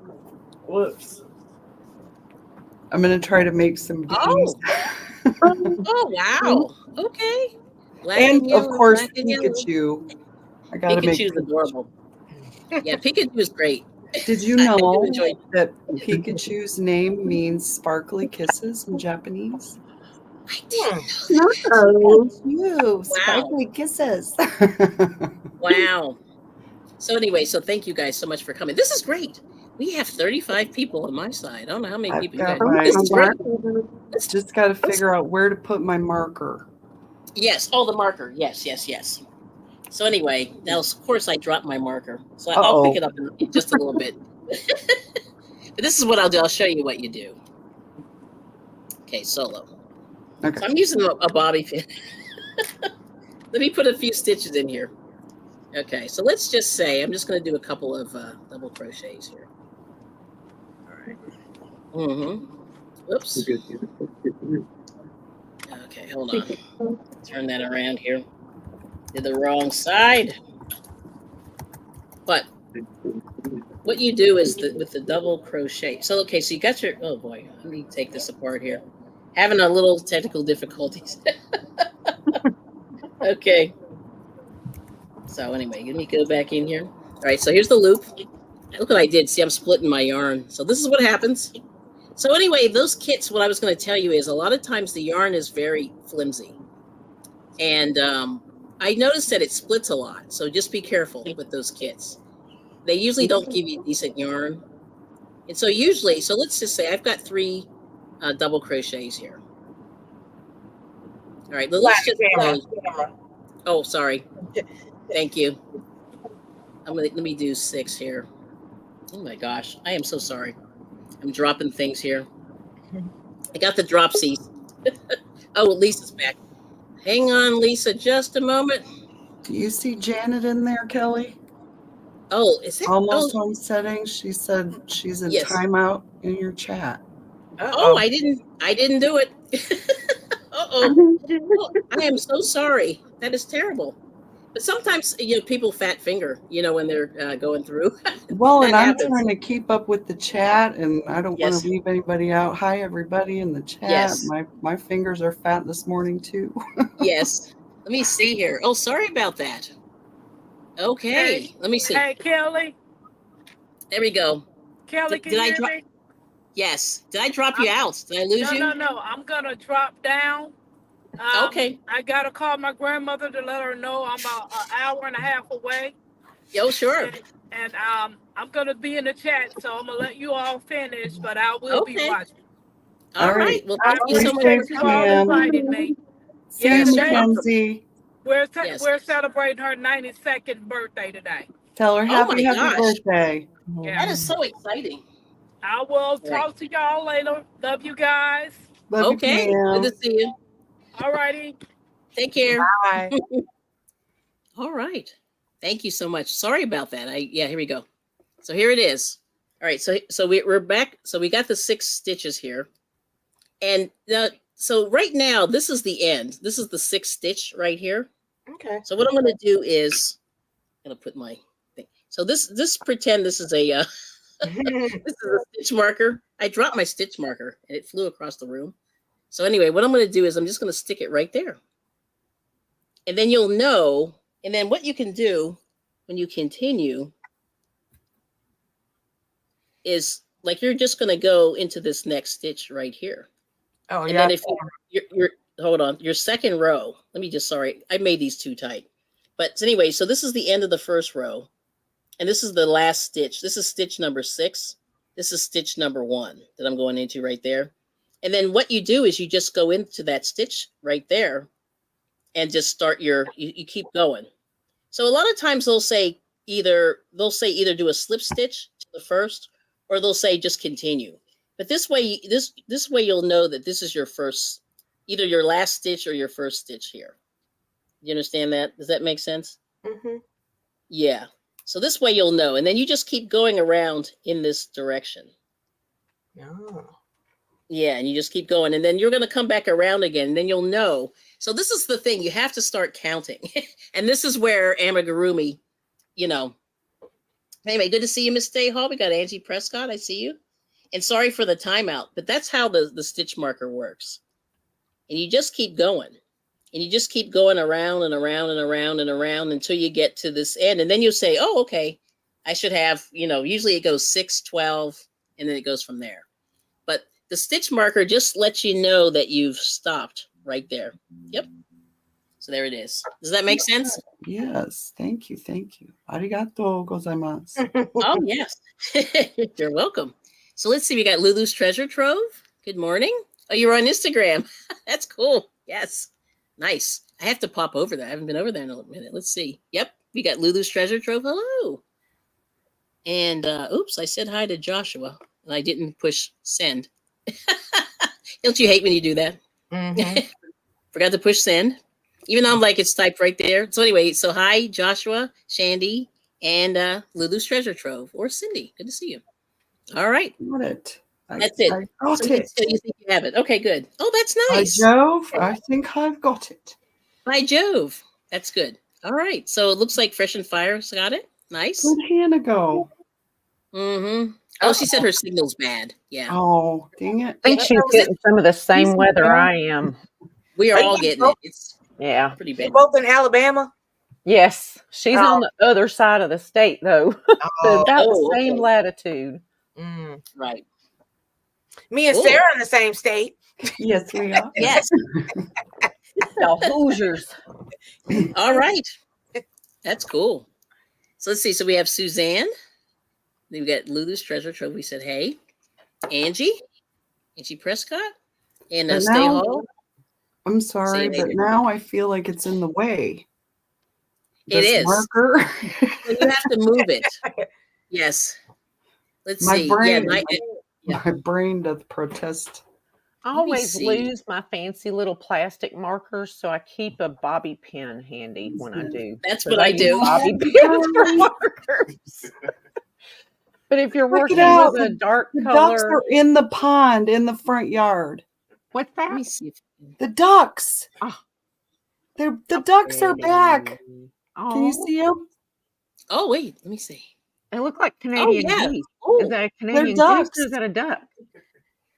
Whoops. I'm going to try to make some bees. Oh, wow. Okay. Black and of course, Pikachu. I got to make Pikachu's adorable. Yeah, Pikachu is great. Did you know that Pikachu's name means sparkly kisses in Japanese? I didn't know. Sparkly kisses. Wow. So anyway, so thank you guys so much for coming. This is great. We have 35 people on my side. I don't know how many people you guys have. This is great. Just got to figure out where to put my marker. Yes. Oh, the marker. Yes. So anyway, now of course I dropped my marker. So I'll pick it up in just a little bit. But this is what I'll do. I'll show you what you do. Okay, solo. Okay. So I'm using a bobby pin. Let me put a few stitches in here. Okay, so let's just say I'm just going to do a couple of double crochets here. All right. Whoops. Okay, hold on. Turn that around here. Did the wrong side. But what you do is with the double crochet. So okay, so you got your. Oh boy, let me take this apart here. Having a little technical difficulties. Okay. So anyway, let me go back in here. All right, so here's the loop. Look what I did. See, I'm splitting my yarn. So this is what happens. So anyway, those kits, what I was going to tell you is a lot of times the yarn is very flimsy. And I noticed that it splits a lot. So just be careful with those kits. They usually don't give you decent yarn. And so usually, so let's just say I've got 3 double crochets here. All right, let's just say, oh, sorry. Thank you. Let me do 6 here. Oh my gosh, I am so sorry. I'm dropping things here. I got the dropsies. Oh, Lisa's back. Hang on, Lisa, just a moment. Do you see Janet in there, Kelly? Oh, is it Almost homesteading? She said she's in timeout in your chat. Oh, I didn't do it. Uh-oh. Oh, I am so sorry. That is terrible. But sometimes, people fat finger, when they're going through. Well, and I'm happens. trying to keep up with the chat, and I don't want to leave anybody out. Hi, everybody in the chat. Yes. My fingers are fat this morning, too. Yes. Let me see here. Oh, sorry about that. Okay. Let me see. Hey, Kelly. There we go. Kelly, can you hear me? Yes. Did I drop you out? Did I lose you? No. I'm going to drop down. Okay. I got to call my grandmother to let her know I'm an hour and a half away. Yo, sure. And I'm going to be in the chat, so I'm going to let you all finish, but I will be watching. All right. Well, thank you so much for inviting me. See you, Mackenzie. We're celebrating her 92nd birthday today. Tell her happy birthday. Yeah. That is so exciting. I will talk to y'all later. Love you guys. Love you, Pam. Good to see you. All righty. Take care. Bye. All right. Thank you so much. Sorry about that. Here we go. So here it is. All right. So we're back. So we got the 6 stitches here. And so right now, this is the end. This is the 6th stitch right here. Okay. So what I'm going to do is I'm going to put my thing. So this pretend this is a this is a stitch marker. I dropped my stitch marker and it flew across the room. So anyway, what I'm going to do is I'm just going to stick it right there. And then you'll know. And then what you can do when you continue is like you're just going to go into this next stitch right here. Oh, and then if you're hold on, your second row, I made these too tight. But anyway, so this is the end of the first row. And this is the last stitch. This is stitch number 6. This is stitch number 1 that I'm going into right there. And then what you do is you just go into that stitch right there and just start you keep going. So a lot of times they'll say either do a slip stitch to the first, or they'll say just continue. But this way you'll know that this is your first, either your last stitch or your first stitch here. You understand that? Does that make sense? Mm-hmm. Yeah. So this way you'll know, and then you just keep going around in this direction. Oh. Yeah, and you just keep going, and then you're going to come back around again, and then you'll know. So this is the thing. You have to start counting. And this is where amigurumi, Anyway, good to see you, Miss Stay Hall. We got Angie Prescott. I see you. And sorry for the timeout, but that's how the stitch marker works. And you just keep going. And you just keep going around and around and around and around until you get to this end. And then you'll say, oh, okay, I should have, usually it goes 6, 12, and then it goes from there. But the stitch marker just lets you know that you've stopped right there. Yep. So there it is. Does that make sense? Yes. Thank you. Arigato gozaimasu. Oh, yes. You're welcome. So let's see. We got Lulu's Treasure Trove. Good morning. Oh, you're on Instagram. That's cool. Yes. Nice. I have to pop over there. I haven't been over there in a minute. Let's see. Yep. We got Lulu's Treasure Trove. Hello. And oops, I said hi to Joshua and I didn't push send. Don't you hate when you do that? Forgot to push send. Even though I'm like, it's typed right there. So anyway, so hi, Joshua, Shandy, and Lulu's Treasure Trove, or Cindy. Good to see you. All right. Got it. That's it. I got so it. You think you have it. Okay, good. Oh, that's By nice. Jove, I think I've got it. By Jove. That's good. All right. So it looks like Fresh and Fire's got it. Nice. Where'd Hannah go? Mm-hmm. Oh, she said her signal's bad. Yeah. Oh, dang it. I think she's getting some of the same weather I am. We are all getting it. It's pretty bad. You're both in Alabama? Yes. She's on the other side of the state, though. So about the same latitude. Right. Me and Sarah in the same state. Yes, we are. Yes. Y'all Hoosiers. All right. That's cool. So let's see. So we have Suzanne. Then we got Lulu's Treasure Trove. We said, hey. Angie Prescott. And Stay Hall. I'm sorry, but now I feel like it's in the way. It is. Marker. So you have to move it. Yes. Let's see. My brain does protest. I always lose my fancy little plastic markers, so I keep a bobby pin handy when I do. That's what I do. Bobby pins for markers. But if you're working with a dark color, ducks are in the pond in the front yard. What's that? Let me see. The ducks. Oh. The ducks are back. Oh. Can you see them? Oh wait, let me see. They look like Canadian geese. Is that a Canadian goose or is that a duck?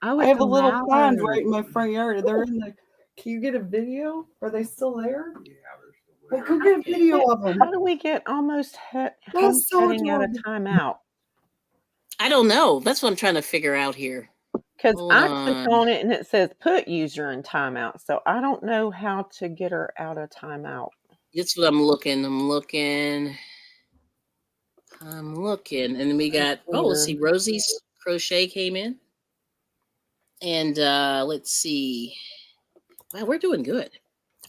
Oh, I have a little pond right in my front yard. They're in the. Can you get a video? Are they still there? Yeah, they're still there. Well, go get a video of them. How do we get almost homesteading out of timeout? I don't know. That's what I'm trying to figure out here. Because I click on it and it says put user in timeout. So I don't know how to get her out of timeout. That's what I'm looking. And then we got, let's see, Rosie's Crochet came in. And let's see. Wow, we're doing good.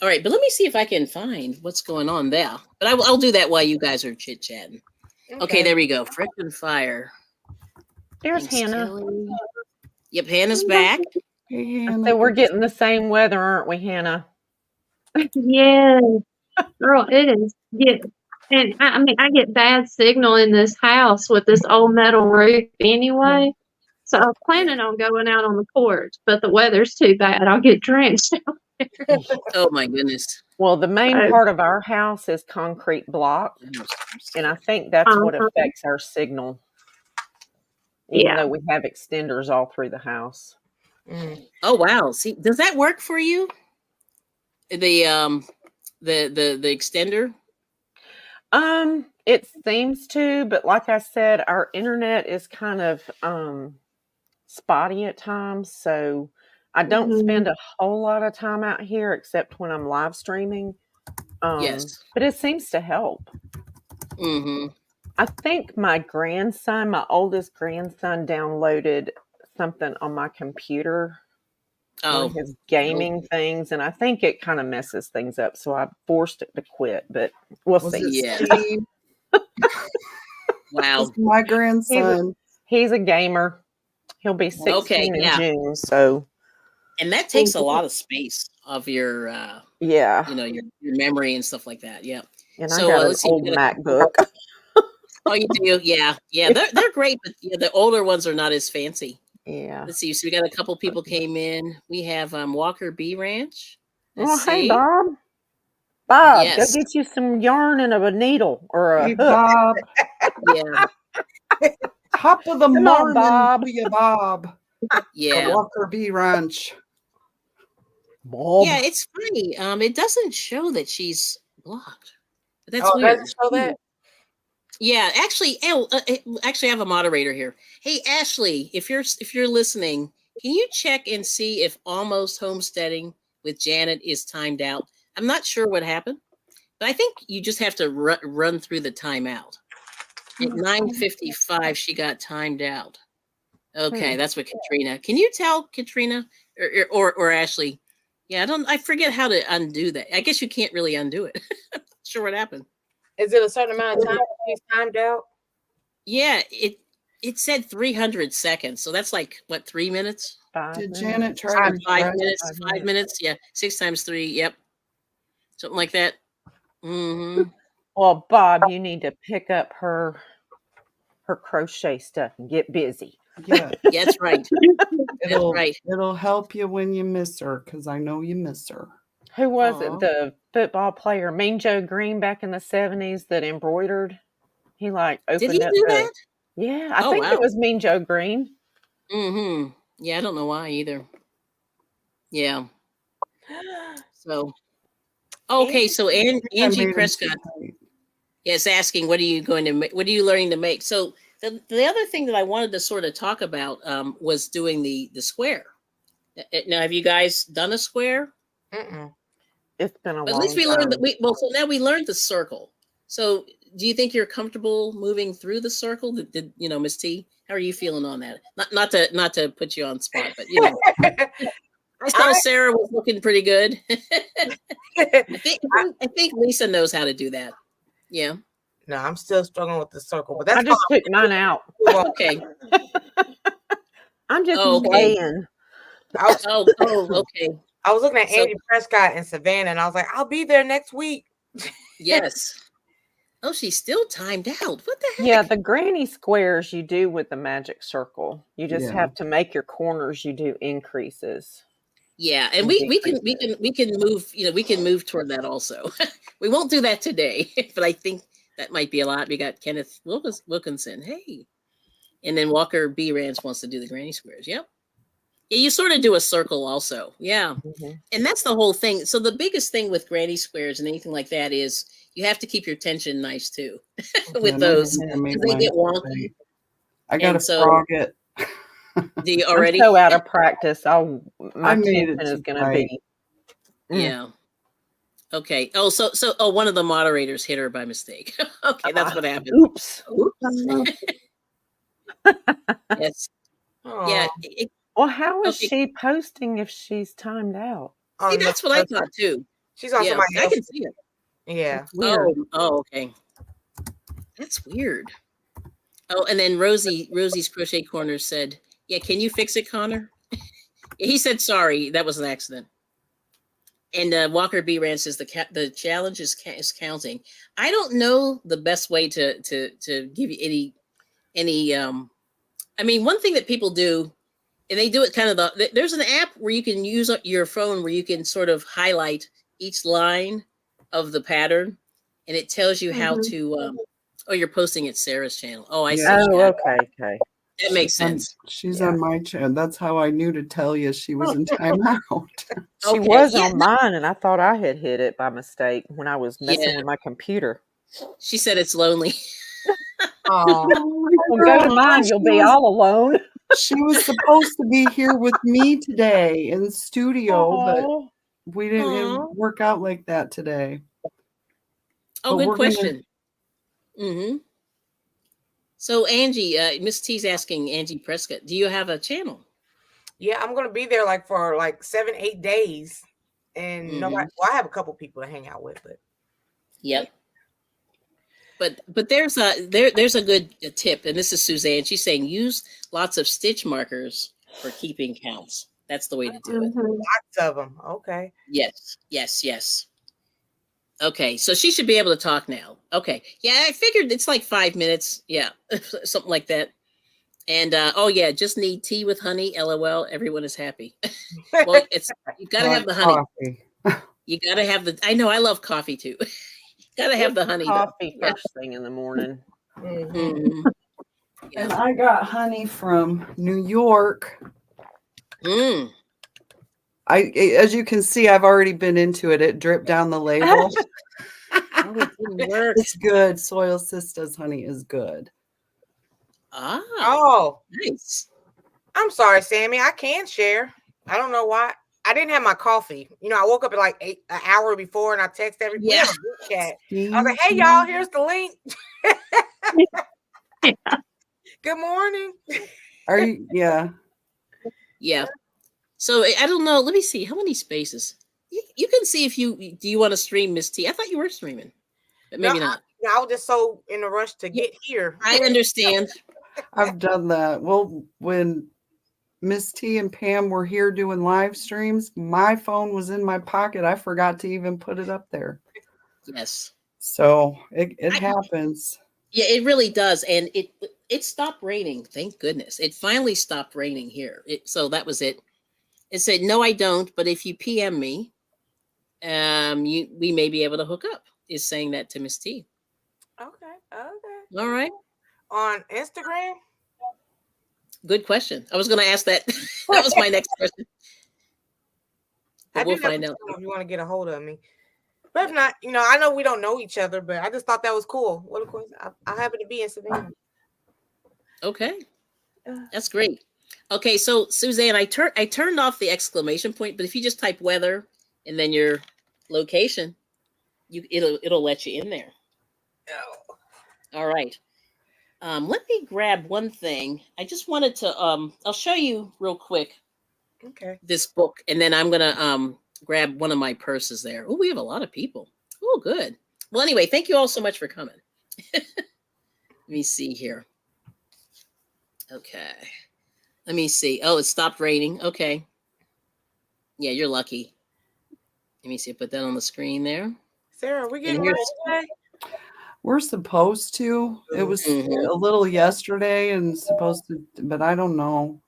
All right, but let me see if I can find what's going on there. But I'll do that while you guys are chit-chatting. Okay, there we go. Fresh and Fire. There's Hannah. Kelly. Yep, Hannah's back. Hey, so we're getting the same weather, aren't we, Hannah? Yes. Girl, it is. Yeah. And I get bad signal in this house with this old metal roof anyway. So I was planning on going out on the porch, but the weather's too bad. I'll get drenched out there. Oh my goodness. Well, the main part of our house is concrete block. And I think that's what affects our signal. Even though we have extenders all through the house. Oh wow. See, does that work for you? The extender? It seems to, but like I said, our internet is kind of spotty at times, so I don't spend a whole lot of time out here except when I'm live streaming. Yes, but it seems to help. I think my oldest grandson, downloaded something on my computer. On his gaming things, and I think it kind of messes things up, so I forced it to quit, but we'll see. Wow. My grandson. He's a gamer. He'll be 16 in June, so. And that takes a lot of space of your your memory and stuff like that. Yeah. And so, I got an old MacBook. Oh, you do? Yeah. They're great, but the older ones are not as fancy. Yeah. Let's see. So we got a couple people came in. We have Walker Bee Ranch. Hey, Bob. Bob, go get you some yarn and a needle or a hook. Bob. Yeah. Top of the morning, Bob. To you, Bob. Yeah. Walker Bee Ranch. Bob. Yeah, it's funny. It doesn't show that she's blocked. But that's weird. Doesn't show that? Yeah, actually, I have a moderator here. Hey, Ashley, if you're listening, can you check and see if Almost Homesteading with Janet is timed out? I'm not sure what happened, but I think you just have to run through the timeout. At 9:55, she got timed out. Okay, that's what Katrina. Can you tell Katrina or Ashley? Yeah, I forget how to undo that. I guess you can't really undo it. I'm not sure what happened. Is it a certain amount of time she's timed out? Yeah, it said 300 seconds. So that's like, what, 3 minutes? Did minutes. Janet try to 5 minutes? 5 minutes? Yeah. 6 times 3. Yep. Something like that. Mm-hmm. Well, Bob, you need to pick up her crochet stuff and get busy. Yeah, That's right. It'll help you when you miss her, because I know you miss her. Who was it? The football player, Mean Joe Green, back in the 70s that embroidered? He like opened Did he up do that? Yeah, I Oh, think wow. it was Mean Joe Green. Mm-hmm. Yeah, I don't know why either. Yeah. So, okay. So Angie Prescott is asking, what are you learning to make? So the other thing that I wanted to sort of talk about was doing the square. Now, have you guys done a square? Mm-mm. It's been a But at long least we time. learned that so now we learned the circle. So do you think you're comfortable moving through the circle? Did Miss T, how are you feeling on that? Not to put you on the spot, but I saw Sarah was looking pretty good. I think Lisa knows how to do that. Yeah. No, I'm still struggling with the circle, but that's I just took mine out. Okay. I'm just okay. playing. Okay. I was looking at Angie Prescott in Savannah, and I was like, I'll be there next week. Yes. Oh, she's still timed out. What the heck? Yeah, the granny squares you do with the magic circle. You just have to make your corners. You do increases. Yeah, and we can move. We can move toward that also. We won't do that today, but I think that might be a lot. We got Kenneth Wilkinson. Hey, and then Walker B. Ranch wants to do the granny squares. Yep. Yeah, you sort of do a circle also. Yeah. Mm-hmm. And that's the whole thing. So the biggest thing with granny squares and anything like that is you have to keep your tension nice too with those. They get wonky. I got to frog it. Do you already? I'm so out of practice. My tension is going to be. Yeah. Okay. Oh, so one of the moderators hit her by mistake. Okay, that's what happened. Oops. Yes. Yeah. Well, how is she posting if she's timed out? See, that's what I thought too. She's on somebody else. I can see it. Yeah. Oh, okay. That's weird. Oh, and then Rosie's Crochet Corner said, "Yeah, can you fix it, Connor?" He said, "Sorry, that was an accident." And Walker B. Rand says the challenge is counting. I don't know the best way to give you any. I mean, one thing that people do, and they do it kind of there's an app where you can use your phone where you can sort of highlight each line of the pattern, and it tells you how to. Oh, you're posting at Sarah's channel. Oh, I see. Oh, okay. That makes sense. She's on my channel. That's how I knew to tell you she was in timeout. She was on mine, and I thought I had hit it by mistake when I was messing with my computer. She said it's lonely. Well, go to mine. You'll be all alone. She was supposed to be here with me today in the studio, but we didn't work out like that today. Oh, good question. Mm-hmm. So Angie, Miss T's asking Angie Prescott, do you have a channel? Yeah, I'm gonna be there for 7-8 days, and nobody. Well, I have a couple people to hang out with, but yep. But there's a good tip, and this is Suzanne. She's saying use lots of stitch markers for keeping counts. That's the way to do it. Lots of them. Okay. Yes. Okay, so she should be able to talk now. Okay, yeah, I figured it's like 5 minutes. Yeah, something like that. And just need tea with honey. LOL. Everyone is happy. Well, you gotta have the honey. You gotta have the. I know. I love coffee too. Gotta have the honey. Coffee first thing in the morning. Mm-hmm. Yeah. And I got honey from New York. As you can see, I've already been into it. It dripped down the label. It didn't work. It's good. Soil Sisters honey is good. Oh, nice. I'm sorry, Sammy. I can share. I don't know why. I didn't have my coffee. I woke up at 8 an hour before, and I texted everybody. Yeah. Chat. I was like, "Hey, y'all, here's the link." Good morning. Are you? Yeah. Yeah. So I don't know. Let me see. How many spaces? You can see if do you want to stream Miss T? I thought you were streaming, but maybe not. I was just so in a rush to get here. I understand. I've done that. Well, when Miss T and Pam were here doing live streams, my phone was in my pocket. I forgot to even put it up there. Yes. So it happens. Yeah, it really does. And it stopped raining. Thank goodness. It finally stopped raining here. So that was it. It said, no, I don't. But if you PM me, we may be able to hook up. Is saying that to Miss T. Okay. All right. On Instagram? Good question. I was going to ask that. That was my next question. But we'll find out. If you want to get a hold of me. But if not, I know we don't know each other, but I just thought that was cool. What a coincidence. I happen to be in Savannah. Okay. That's great. Okay, so Suzanne, I turned off the exclamation point, but if you just type weather and then your location, it'll let you in there. Oh. All right. Let me grab one thing. I just wanted to I'll show you real quick. Okay. This book, and then I'm gonna grab one of my purses there. Oh, we have a lot of people. Oh, good. Well, anyway, thank you all so much for coming. Let me see here. Okay. Let me see. Oh, it stopped raining. Okay. Yeah, you're lucky. Let me see. Put that on the screen there. Sarah, we getting rain today? We're supposed to. It was a little yesterday and supposed to, but I don't know.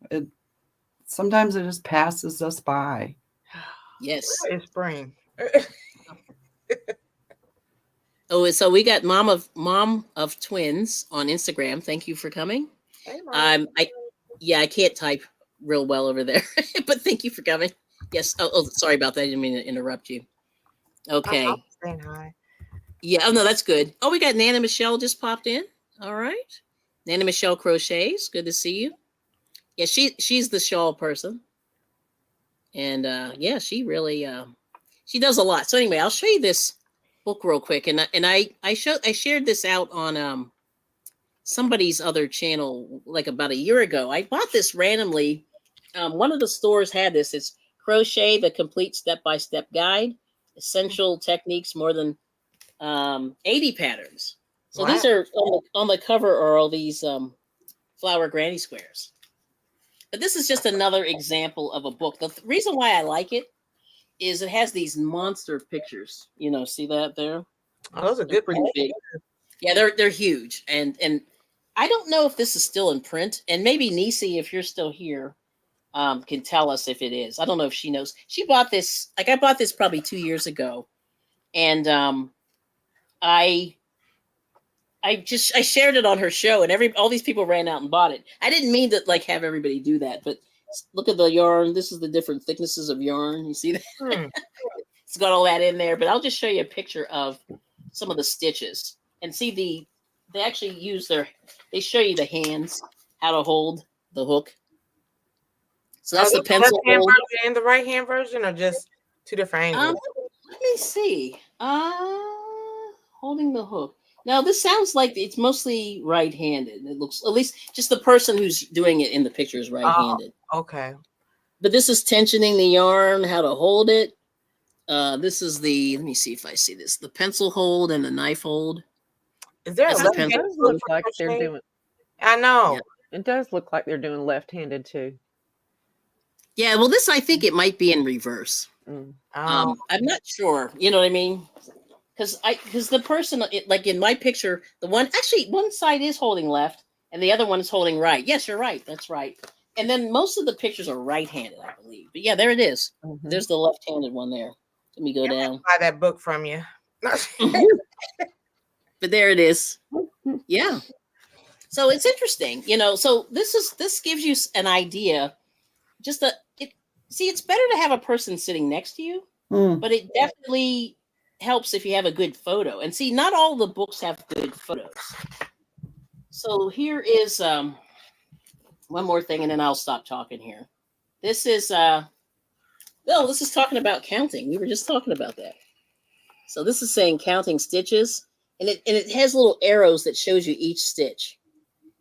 Sometimes it just passes us by. Yes. It's spring. Oh, so we got mom of twins on Instagram. Thank you for coming. Hey, Mom. I can't type real well over there, but thank you for coming. Yes. Oh, sorry about that. I didn't mean to interrupt you. Okay. I'm saying hi. Yeah. Oh no, that's good. Oh, we got Nana Michelle just popped in. All right. Nana Michelle Crochets. Good to see you. Yeah, she's the shawl person. And yeah, she really she does a lot. So anyway, I'll show you this book real quick. And I shared this out on somebody's other channel like about a year ago. I bought this randomly. One of the stores had this. It's Crochet, the Complete Step-by-Step Guide, Essential Techniques, more than 80 patterns. So these are on the cover are all these flower granny squares. But this is just another example of a book. The reason why I like it is it has these monster pictures. See that there? Oh, those are good. Pretty big. Yeah, they're huge. And I don't know if this is still in print. And maybe Nisi, if you're still here, can tell us if it is. I don't know if she knows. She bought this. Like I bought this probably 2 years ago, and I shared it on her show, and all these people ran out and bought it. I didn't mean to like have everybody do that, but look at the yarn. This is the different thicknesses of yarn. You see that? It's got all that in there. But I'll just show you a picture of some of the stitches and see they actually they show you the hands, how to hold the hook. So that's the pencil hold. Version and the right hand version, or just two different angles? Let me see. Holding the hook. Now, this sounds like it's mostly right-handed. It looks, at least just the person who's doing it in the picture is right-handed. Okay. But this is tensioning the yarn, how to hold it. This is let me see if I see this, the pencil hold and the knife hold. Is there a left-handed? It does look like they're doing. I know. Yeah. It does look like they're doing left-handed too. Yeah, well, this I think it might be in reverse. I'm not sure. You know what I mean? Because the person, like in my picture, one side is holding left and the other one is holding right. Yes, you're right. That's right. And then most of the pictures are right-handed, I believe. But yeah, there it is. Mm-hmm. There's the left-handed one there. Let me go down. Buy that book from you. But there it is. Yeah. So it's interesting, So this gives you an idea. It's better to have a person sitting next to you, but it definitely helps if you have a good photo. And see, not all the books have good photos. So here is one more thing, and then I'll stop talking here. This is this is talking about counting. We were just talking about that. So this is saying counting stitches, and it has little arrows that shows you each stitch.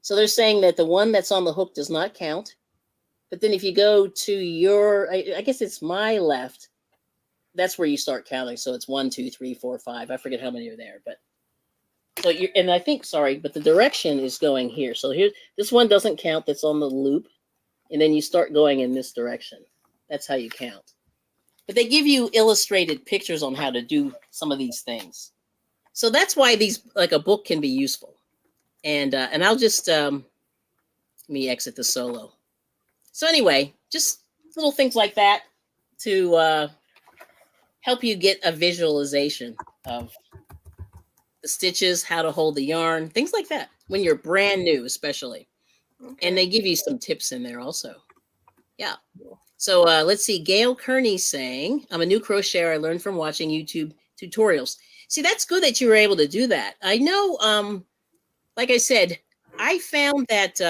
So they're saying that the one that's on the hook does not count. But then if you go to I guess it's my left, that's where you start counting. So it's 1, 2, 3, 4, 5. I forget how many are there, but so but the direction is going here. So here, this one doesn't count. That's on the loop, and then you start going in this direction. That's how you count. But they give you illustrated pictures on how to do some of these things. So that's why these, like a book, can be useful. And I'll just let me exit the solo. So anyway, just little things like that to help you get a visualization of the stitches, how to hold the yarn, things like that when you're brand new, especially. Okay. And they give you some tips in there also. Yeah. So let's see. Gail Kearney saying, I'm a new crocheter. I learned from watching YouTube tutorials. See, that's good that you were able to do that. I know, like I said, I found that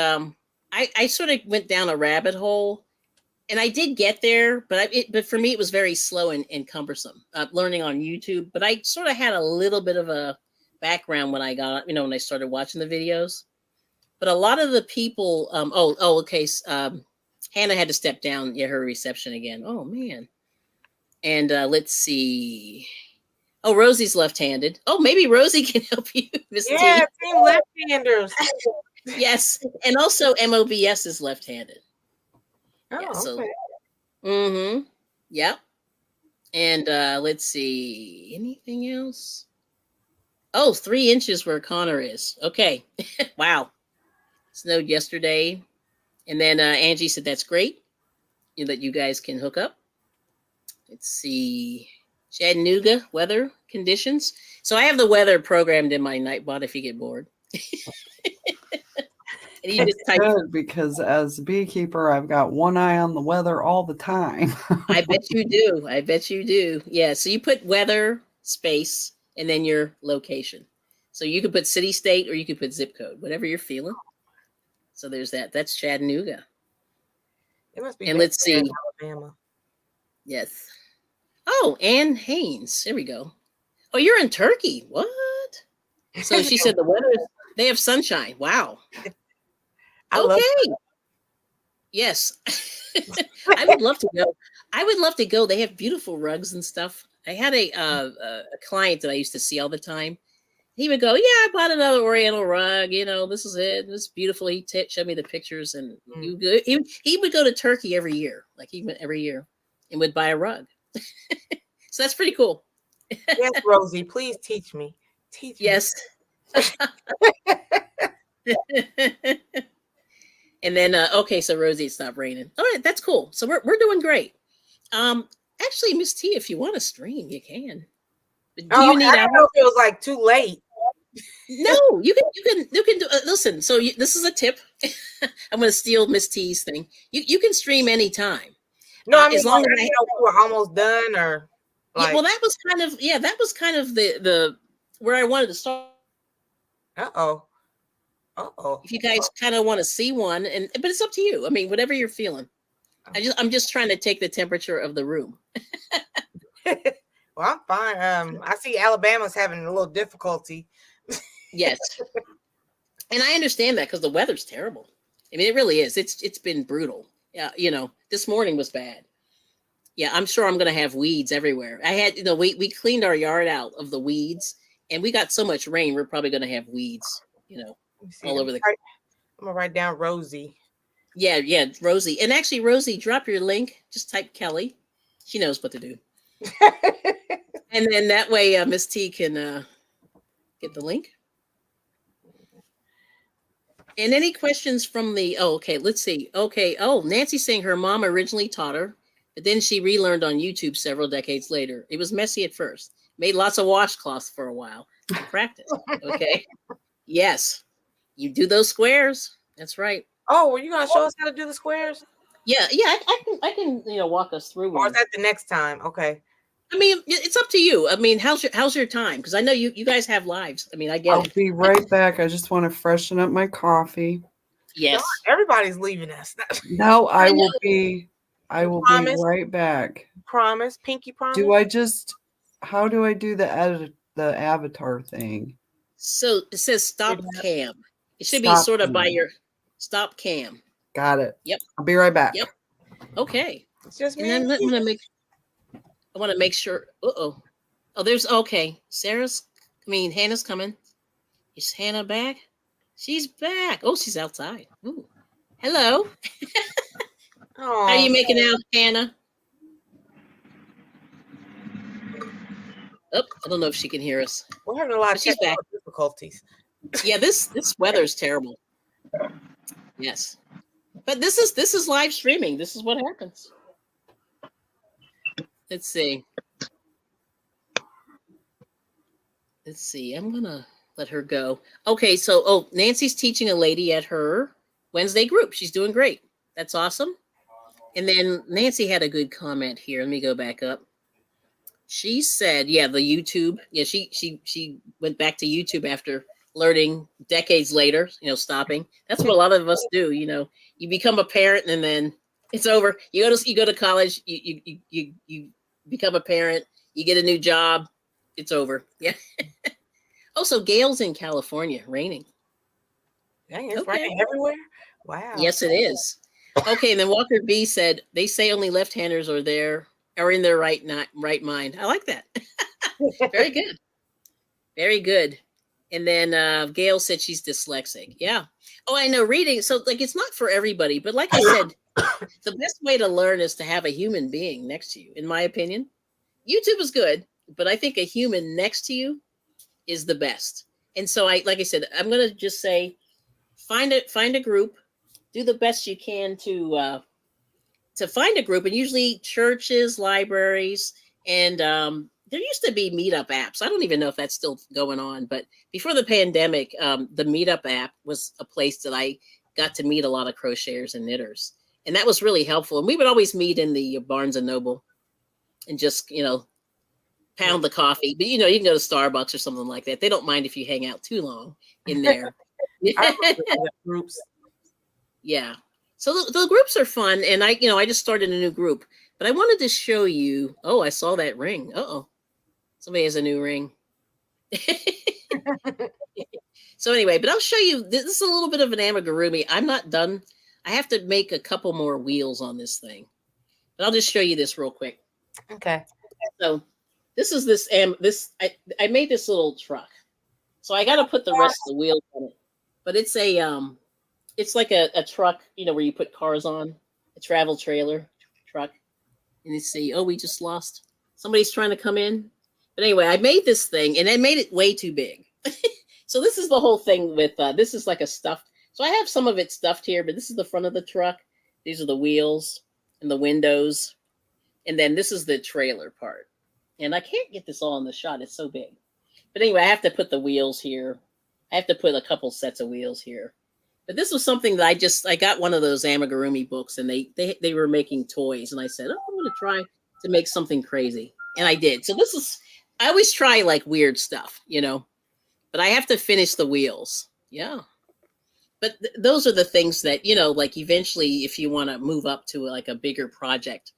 I sort of went down a rabbit hole, and I did get there, but for me, it was very slow and cumbersome learning on YouTube. But I sort of had a little bit of a background when I got, when I started watching the videos. But a lot of the people, okay. Hannah had to step down. Yeah, her reception again. Oh, man. And let's see. Oh, Rosie's left-handed. Oh, maybe Rosie can help you, Miss T. Yeah, team left-handers. Yes. And also MOBS is left-handed. Oh, yeah, so, okay. Mm-hmm. Yep. And let's see. Anything else? Oh, 3 inches where Connor is. Okay. Wow. Snowed yesterday. And then Angie said, that's great that you guys can hook up. Let's see. Chattanooga weather conditions. So I have the weather programmed in my Nightbot if you get bored. And you just type good because as a beekeeper, I've got one eye on the weather all the time. I bet you do. I bet you do. Yeah. So you put weather, space, and then your location. So you could put city, state, or you could put zip code, whatever you're feeling. So there's that. That's Chattanooga. It must be. And let's see. Alabama. Yes. Oh, Ann Haynes. There we go. Oh, you're in Turkey. What? So she said the weather is, they have sunshine. Wow. Okay. Yes. I would love to go. I would love to go. They have beautiful rugs and stuff. I had a client that I used to see all the time. He would go, yeah, I bought another Oriental rug. This is it. It's beautiful. He showed me the pictures, and he would go to Turkey every year. Like he went every year and would buy a rug. So that's pretty cool. Yes, Rosie, please teach me. Teach me. Yes. And then okay, so Rosie, it's not raining. All right, that's cool. So we're doing great. Actually, Miss T, if you want to stream, you can. Do you need? I don't know if it was like too late. No, you can do. Listen, so this is a tip. I'm going to steal Miss T's thing. You can stream anytime. No, I mean, as long as we're almost done, or like, well, that was kind of the where I wanted to start. Uh-oh. If you guys kind of want to see one, but it's up to you. I mean, whatever you're feeling. I'm just trying to take the temperature of the room. Well, I'm fine. I see Alabama's having a little difficulty. Yes. And I understand that because the weather's terrible. I mean, it really is. It's been brutal. Yeah, this morning was bad. Yeah, I'm sure I'm going to have weeds everywhere. I had, we cleaned our yard out of the weeds, and we got so much rain, we're probably going to have weeds, all over the. I'm going to write down Rosie. Yeah, Rosie. And actually, Rosie, drop your link. Just type Kelly. She knows what to do. And then that way, Miss T can get the link. And any questions from the, okay, let's see. Okay, Nancy's saying her mom originally taught her, but then she relearned on YouTube several decades later. It was messy at first. Made lots of washcloths for a while to practice. Okay. Yes. You do those squares. That's right. Oh, were you going to show us how to do the squares? Yeah, I can walk us through one. Or is that the next time? Okay. I mean, it's up to you. I mean, how's your time? Because I know you guys have lives. I mean, I get I'll be right back. I just want to freshen up my coffee. Yes. No, everybody's leaving us. No, I will be right back. Promise, pinky promise. How do I do the avatar thing? So it says stop cam. It should be sort of by your stop cam. Got it. Yep. I'll be right back. Yep. Okay. It's just me. And then I want to make sure. Oh, there's okay. Hannah's coming. Is Hannah back? She's back. Oh, she's outside. Ooh. Hello. Oh, How are you making out, Hannah? Oh, I don't know if she can hear us. we're having a lot of She's back. difficulties. Yeah, this weather's terrible. Yes. But this is live streaming. This is what happens. Let's see. Let's see. I'm gonna let her go. Okay, so Nancy's teaching a lady at her Wednesday group. She's doing great. That's awesome. And then Nancy had a good comment here. Let me go back up. She said, yeah, the YouTube. Yeah, she went back to YouTube after learning decades later, stopping. That's what a lot of us do, You become a parent and then it's over. You go to college, you become a parent, you get a new job, it's over. Yeah. Oh, so Gail's in California, raining. Dang, it's raining everywhere. Wow. Yes, it is. Okay, and then Walker B said they say only left-handers are in their right mind. I like that. Very good. Very good. And then Gail said she's dyslexic. Yeah. Oh, I know reading. So it's not for everybody, but like I said, the best way to learn is to have a human being next to you, in my opinion. YouTube is good, but I think a human next to you is the best. And so like I said, I'm going to just say, find a group, do the best you can to find a group, and usually churches, libraries, and there used to be meetup apps. I don't even know if that's still going on, but before the pandemic, the meetup app was a place that I got to meet a lot of crocheters and knitters, and that was really helpful. And we would always meet in the Barnes and Noble and just, pound the coffee. But, you can go to Starbucks or something like that. They don't mind if you hang out too long in there. Groups. Yeah. So the groups are fun. And I just started a new group, but I wanted to show you. Oh, I saw that ring. Uh-oh. Somebody has a new ring. So anyway, but I'll show you. This is a little bit of an amigurumi. I'm not done. I have to make a couple more wheels on this thing, but I'll just show you this real quick. Okay. So this is I made this little truck. So I got to put the rest of the wheels on it, but it's it's like a truck, where you put cars on, a travel trailer truck. And you see, we just lost. Somebody's trying to come in. But anyway, I made this thing and I made it way too big. So this is the whole thing with, this is like a stuffed. So I have some of it stuffed here, but this is the front of the truck. These are the wheels and the windows. And then this is the trailer part. And I can't get this all in the shot. It's so big. But anyway, I have to put the wheels here. I have to put a couple sets of wheels here. But this was something that I got one of those amigurumi books, and they were making toys. And I said, I'm going to try to make something crazy. And I did. So I always try like weird stuff, but I have to finish the wheels. Yeah. But those are the things that, like eventually if you want to move up to like a bigger project,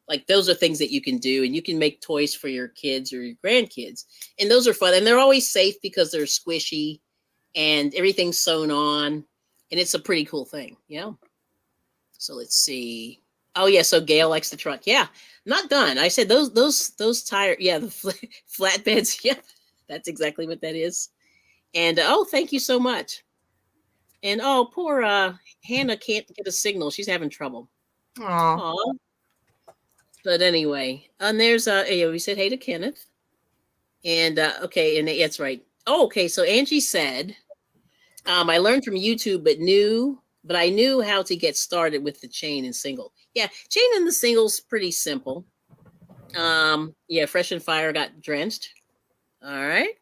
like those are things that you can do, and you can make toys for your kids or your grandkids. And those are fun. And they're always safe because they're squishy and everything's sewn on. And it's a pretty cool thing. Yeah. So let's see. Oh yeah. So Gail likes the truck. Yeah. Not done. I said those tire. Yeah. The flatbeds. Yeah. That's exactly what that is. And thank you so much. And poor Hannah can't get a signal. She's having trouble. Aww. But anyway, and there's we said hey to Kenneth. And okay, and that's right. Oh, okay. So Angie said, I learned from YouTube, but I knew how to get started with the chain and single. Yeah, chain and the single's pretty simple. Yeah, Fresh and Fire got drenched. All right.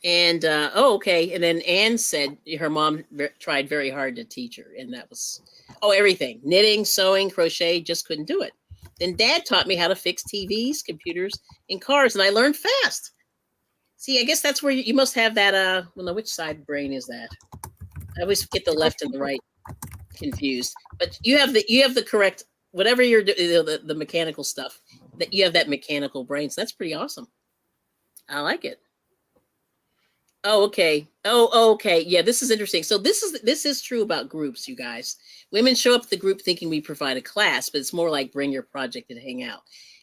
And okay. And then Anne said her mom tried very hard to teach her, and that was everything: knitting, sewing, crochet. Just couldn't do it. Then Dad taught me how to fix TVs, computers, and cars, and I learned fast. See, I guess that's where you must have that. Well, which side brain is that? I always get the left and the right confused. But you have the correct, whatever you're doing, the mechanical stuff. That you have that mechanical brain. So that's pretty awesome. I like it. Oh, okay. Oh, okay. Yeah, this is interesting. So this is true about groups, you guys. Women show up at the group thinking we provide a class, but it's more like bring your project and hang out.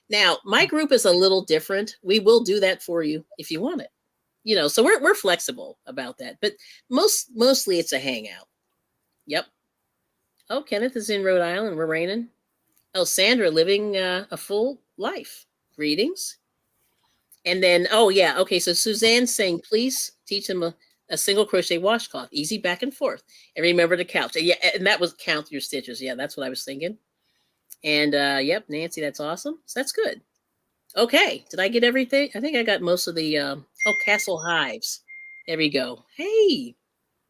Now, my group is a little different. We will do that for you if you want it. So we're flexible about that. But mostly it's a hangout. Yep. Oh, Kenneth is in Rhode Island. We're raining. Oh, Sandra, living a full life. Greetings. And then, oh, yeah. Okay, so Suzanne's saying, please teach them a single crochet washcloth. Easy back and forth. And remember to count. Yeah, and that was count your stitches. Yeah, that's what I was thinking. And, yep, Nancy, that's awesome. So that's good. Okay, did I get everything? I think I got most of the, oh, Castle Hives. There we go. Hey,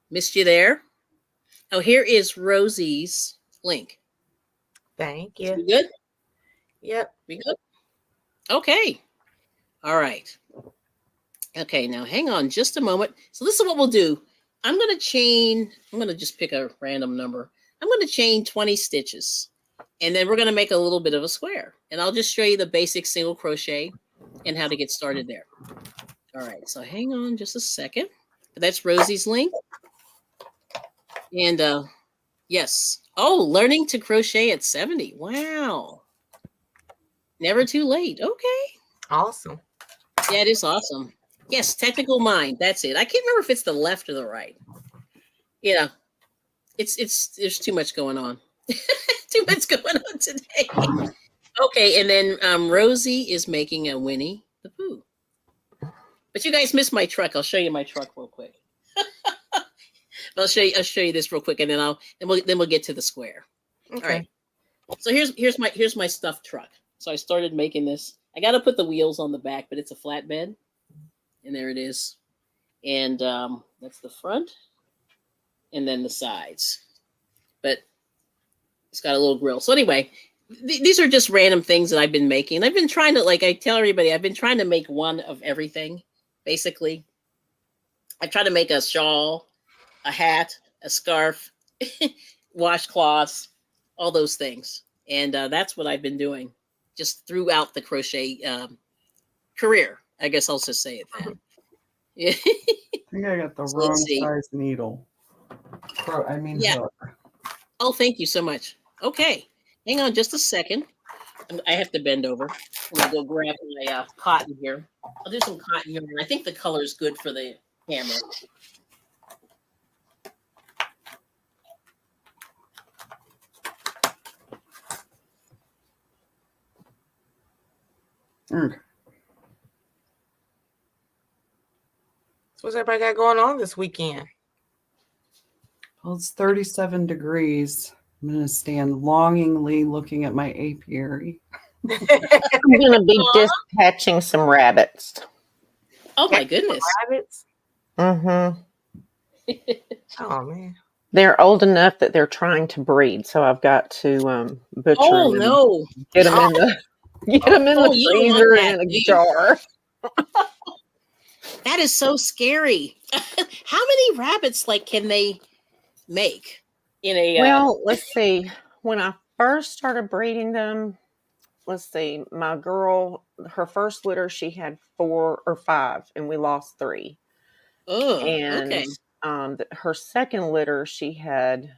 missed you there. Oh, here is Rosie's link. Thank you. We good? Yep. We good? Okay. All right. Okay, now hang on just a moment. So this is what we'll do. I'm going to just pick a random number. I'm going to chain 20 stitches. And then we're going to make a little bit of a square. And I'll just show you the basic single crochet and how to get started there. All right, so hang on just a second. That's Rosie's link. And yes. Oh, learning to crochet at 70. Wow. Never too late. Okay. Awesome. Yeah, it is awesome. Yes, technical mind. That's it. I can't remember if it's the left or the right. Yeah. It's there's too much going on. Too much going on today. Okay, and then Rosie is making a Winnie the Pooh. But you guys missed my truck. I'll show you my truck real quick. I'll show you this real quick, and then we'll get to the square. Okay. All right. So here's my stuffed truck. So I started making this. I got to put the wheels on the back, but it's a flatbed, and there it is. And that's the front, and then the sides. But it's got a little grill. So anyway, these are just random things that I've been making. I've been trying to, like I tell everybody, I've been trying to make one of everything, basically. I try to make a shawl, a hat, a scarf, washcloths, all those things. And that's what I've been doing just throughout the crochet career. I guess I'll just say it then. Yeah. I think I got the wrong size needle. Yeah. Hook. Oh, thank you so much. Okay. Hang on just a second. I have to bend over. I'm going to go grab my cotton here. I'll do some cotton yarn. I think the color is good for the camera. Okay. So what's everybody got going on this weekend? Well, it's 37 degrees. I'm going to stand longingly looking at my apiary. I'm going to be dispatching some rabbits. Oh, my goodness. Rabbits? Mm-hmm. Oh, man. They're old enough that they're trying to breed, so I've got to butcher Oh, them. no. Get them in the freezer in a jar. That is so scary. How many rabbits can they make in a Well, let's see. When I first started breeding them, let's see, my girl, her first litter, she had 4 or 5, and we lost 3. Oh, and okay. Her second litter, she had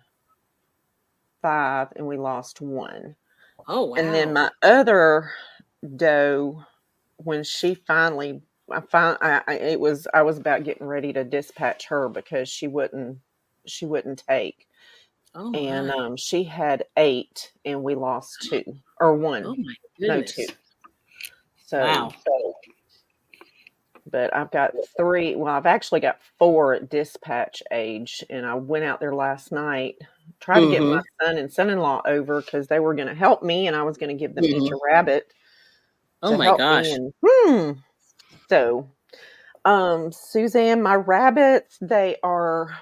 5, and we lost 1. Oh, wow. And then my other doe, when she finally, I was about getting ready to dispatch her because she wouldn't take. Oh, and she had 8, and we lost 2 or 1. Oh my goodness. No, 2. So, wow. But I've got 3. Well, I've actually got 4 at dispatch age, and I went out there last night, tried to get my son and son-in-law over because they were going to help me, and I was going to give them each a rabbit. Oh my gosh. So, Suzanne, my rabbits, they are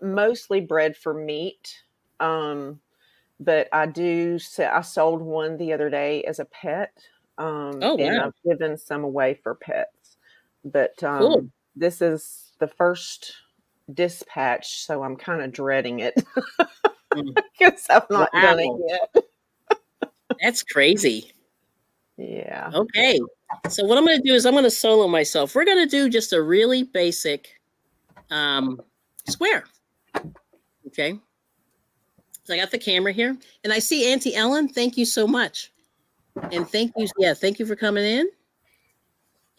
mostly bred for meat. But I sold one the other day as a pet. And I've given some away for pets. But cool. This is the first dispatch, so I'm kind of dreading it because I've not done it yet. That's crazy. Yeah. Okay. So what I'm going to do is I'm going to solo myself. We're going to do just a really basic square. Okay. So I got the camera here, and I see Auntie Ellen. Thank you so much. And thank you for coming in.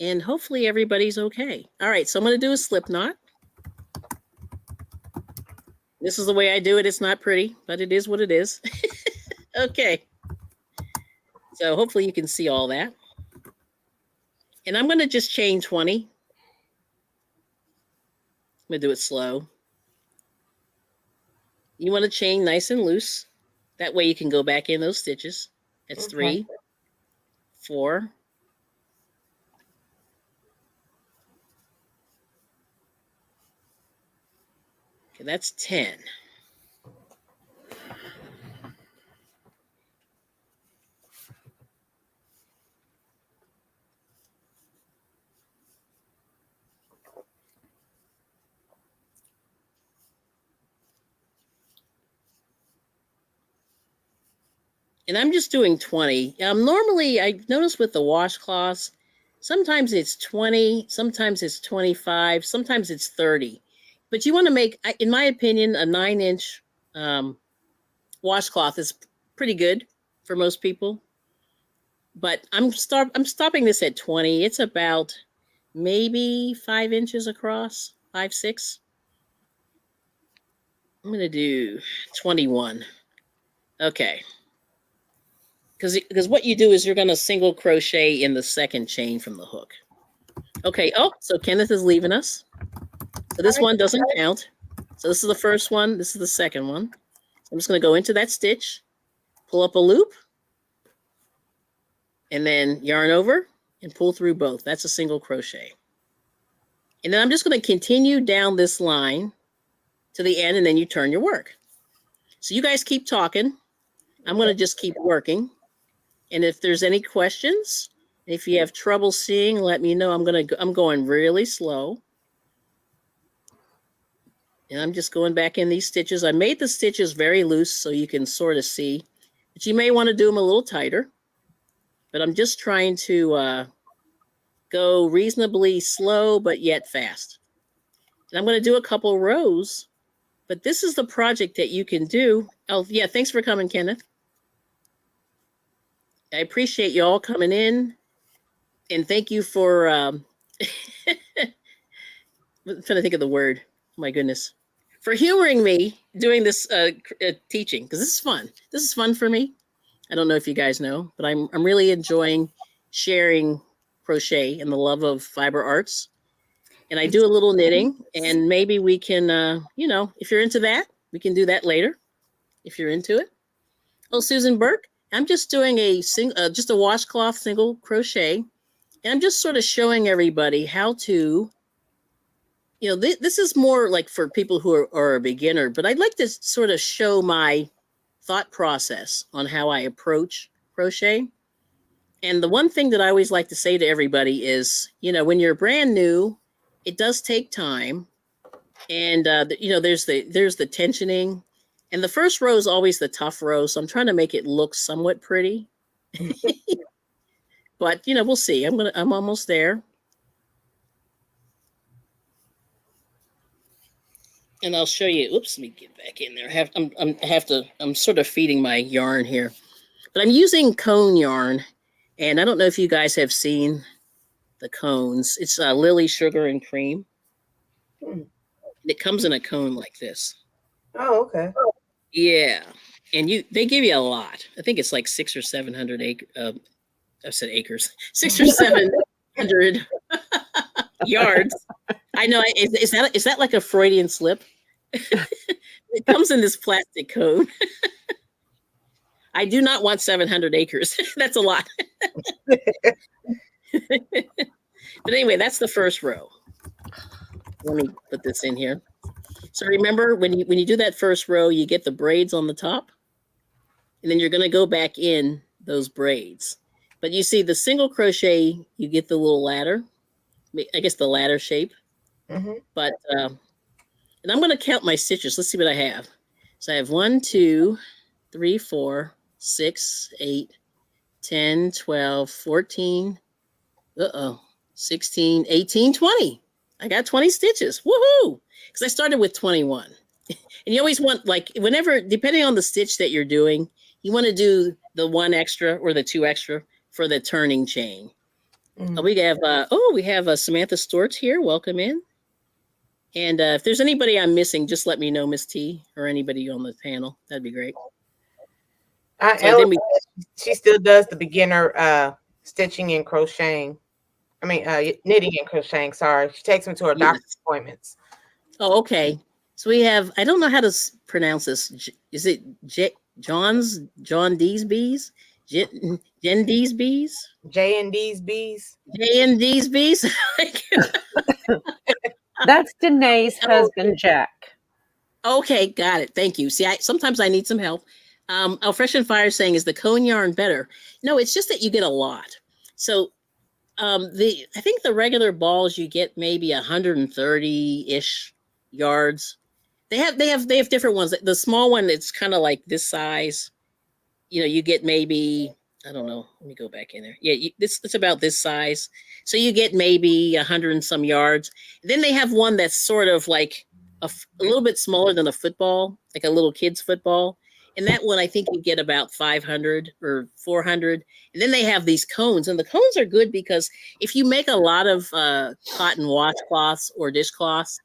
And hopefully everybody's okay. All right, so I'm going to do a slip knot. This is the way I do it. It's not pretty, but it is what it is. Okay. So hopefully you can see all that. And I'm going to just chain 20. I'm going to do it slow. You want to chain nice and loose. That way you can go back in those stitches. That's 3, 4. Okay, that's 10. And I'm just doing 20. Normally, I notice with the washcloths, sometimes it's 20, sometimes it's 25, sometimes it's 30. But you want to make, in my opinion, a 9-inch washcloth is pretty good for most people. But I'm stopping this at 20. It's about maybe 5 inches across, 5, 6. I'm going to do 21. Okay. Because what you do is you're going to single crochet in the second chain from the hook. Okay. Oh, so Kenneth is leaving us. So this one doesn't count. So this is the first one. This is the second one. I'm just going to go into that stitch, pull up a loop, and then yarn over and pull through both. That's a single crochet. And then I'm just going to continue down this line to the end, and then you turn your work. So you guys keep talking. I'm going to just keep working. And if there's any questions, if you have trouble seeing, let me know. I'm going really slow. And I'm just going back in these stitches. I made the stitches very loose so you can sort of see. But you may want to do them a little tighter. But I'm just trying to go reasonably slow, but yet fast. And I'm going to do a couple rows. But this is the project that you can do. Oh, yeah, thanks for coming, Kenneth. I appreciate you all coming in. And thank you for, I'm trying to think of the word. Oh, my goodness. For humoring me doing this teaching, because this is fun. This is fun for me. I don't know if you guys know, but I'm really enjoying sharing crochet and the love of fiber arts. And I do a little knitting, and maybe we can, if you're into that, we can do that later, if you're into it. Oh, Susan Burke, I'm just doing just a washcloth single crochet, and I'm just sort of showing everybody how to, this is more like for people who are a beginner, but I'd like to sort of show my thought process on how I approach crochet. And the one thing that I always like to say to everybody is, when you're brand new, it does take time. And, there's the tensioning. And the first row is always the tough row. So I'm trying to make it look somewhat pretty. But, we'll see. I'm almost there. And I'll show you. Oops, let me get back in there. I'm sort of feeding my yarn here. But I'm using cone yarn. And I don't know if you guys have seen the cones. It's Lily Sugar and Cream. And it comes in a cone like this. Oh, okay. Yeah. And they give you a lot. I think it's like 600 or 700 I said acres. 600 or 700 yards. I know. Is that like a Freudian slip? It comes in this plastic cone. I do not want 700 acres. That's a lot. But anyway, that's the first row. Let me put this in here. So remember, when you do that first row, you get the braids on the top, and then you're going to go back in those braids. But you see the single crochet, you get the little ladder. I guess the ladder shape. Mm-hmm. But and I'm going to count my stitches. Let's see what I have. So I have 1, 2, 3, 4, 6, 8, 10, 12, 14, 16, 18, 20. I got 20 stitches. Woohoo! Because I started with 21. And you always want, whenever, depending on the stitch that you're doing, you want to do the 1 extra or the 2 extra for the turning chain. Mm. We have Samantha Storch here. Welcome in. And if there's anybody I'm missing, just let me know, Miss T, or anybody on the panel. That'd be great. So she still does the beginner stitching and crocheting. I mean, knitting and crocheting. Sorry, she takes them to her doctor's appointments. Oh, okay. So we have. I don't know how to pronounce this. Is it John D's bees? Jen D's bees? J and D's bees. J and D's bees. That's Danae's husband, Jack. Okay, got it. Thank you. See, sometimes I need some help. Fresh and Fire saying, is the cone yarn better? No, it's just that you get a lot. So I think the regular balls you get maybe 130-ish yards. They have different ones. The small one, it's kind of like this size. You get maybe, I don't know. Let me go back in there. Yeah, it's about this size. So you get maybe 100 and some yards. Then they have one that's sort of like a little bit smaller than a football, like a little kid's football. And that one, I think you get about 500 or 400. And then they have these cones. And the cones are good because if you make a lot of cotton washcloths or dishcloths,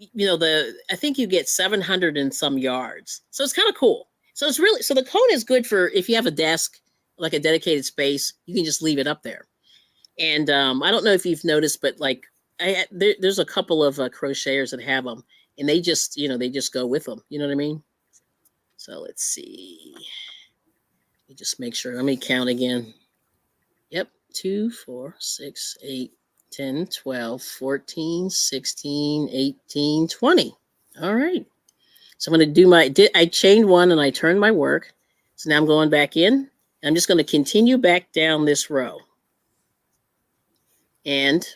I think you get 700 and some yards. So it's kind of cool. So the cone is good for if you have a desk, like a dedicated space, you can just leave it up there. And I don't know if you've noticed, but like there's a couple of crocheters that have them, and they just go with them. You know what I mean? So let's see. Let me just make sure. Let me count again. Yep. 2, 4, 6, 8, 10, 12, 14, 16, 18, 20. All right. So I'm going to do I chained one and I turned my work. So now I'm going back in. And I'm just going to continue back down this row. And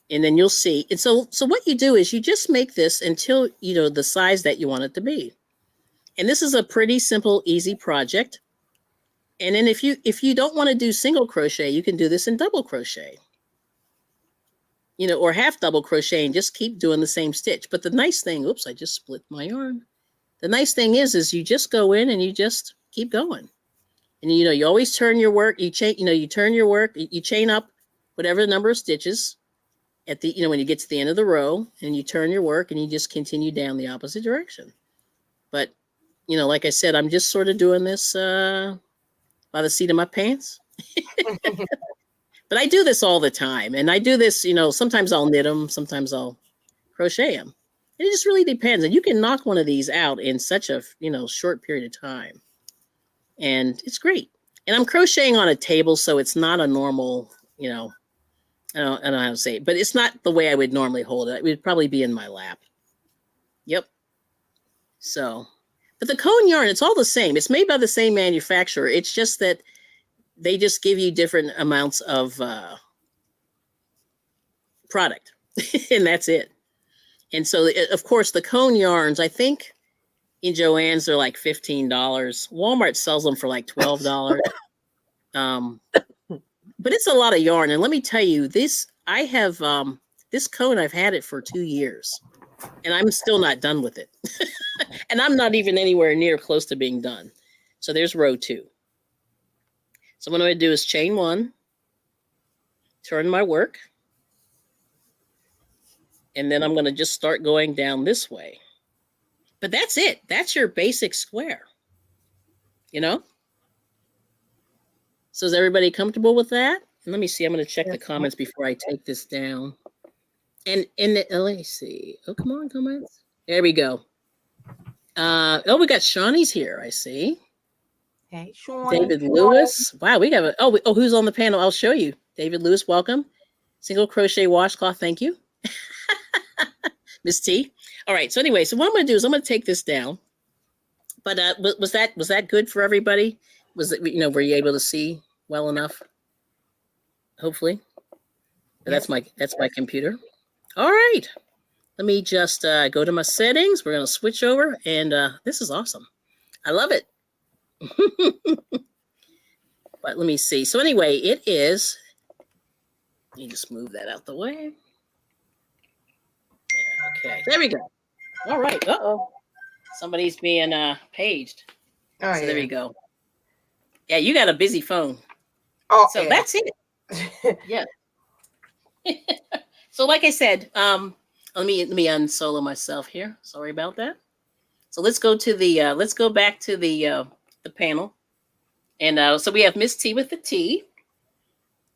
then you'll see. And so what you do is you just make this until, the size that you want it to be. And this is a pretty simple, easy project. And then if you don't want to do single crochet, you can do this in double crochet. Or half double crochet and just keep doing the same stitch. But the nice thing, oops, I just split my yarn. The nice thing is you just go in and you just keep going. And you always turn your work, you turn your work, you chain up whatever the number of stitches at the, when you get to the end of the row, and you turn your work and you just continue down the opposite direction. But, like I said, I'm just sort of doing this by the seat of my pants. But I do this all the time. And I do this, sometimes I'll knit them, sometimes I'll crochet them. It just really depends. And you can knock one of these out in such a, short period of time. And it's great. And I'm crocheting on a table, so it's not a normal, I don't know how to say it, but it's not the way I would normally hold it. It would probably be in my lap. Yep. So, but the cone yarn, it's all the same. It's made by the same manufacturer. It's just that they just give you different amounts of product, and that's it. And so, of course, the cone yarns, I think in Joann's, they're like $15. Walmart sells them for like $12. But it's a lot of yarn. And let me tell you, this cone, I've had it for 2 years, and I'm still not done with it. And I'm not even anywhere near close to being done. So there's row 2. So what I'm going to do is chain 1, turn my work, and then I'm going to just start going down this way. But that's it. That's your basic square. So is everybody comfortable with that? And let me see. I'm going to check the comments before I take this down. And let me see. Oh, come on, comments. There we go. We got Shawnee's here. I see. Hey, Sean. David Lewis. Wow, we got who's on the panel? I'll show you. David Lewis, welcome. Single crochet washcloth. Thank you. Miss T. All right. So anyway, what I'm going to do is I'm going to take this down. But was that good for everybody? Was it, were you able to see well enough? Hopefully. But that's my computer. All right. Let me just go to my settings. We're going to switch over, and this is awesome. I love it. But let me see. So anyway, it is. Let me just move that out the way. Yeah, okay. There we go. All right. Uh-oh. Somebody's being paged. Oh, so yeah. There we go. Yeah, you got a busy phone. Oh, so yeah. that's it. Yeah. So like I said, Let me unsolo myself here. Sorry about that. So let's go to the let's go back to the panel. And so we have Miss T with the T.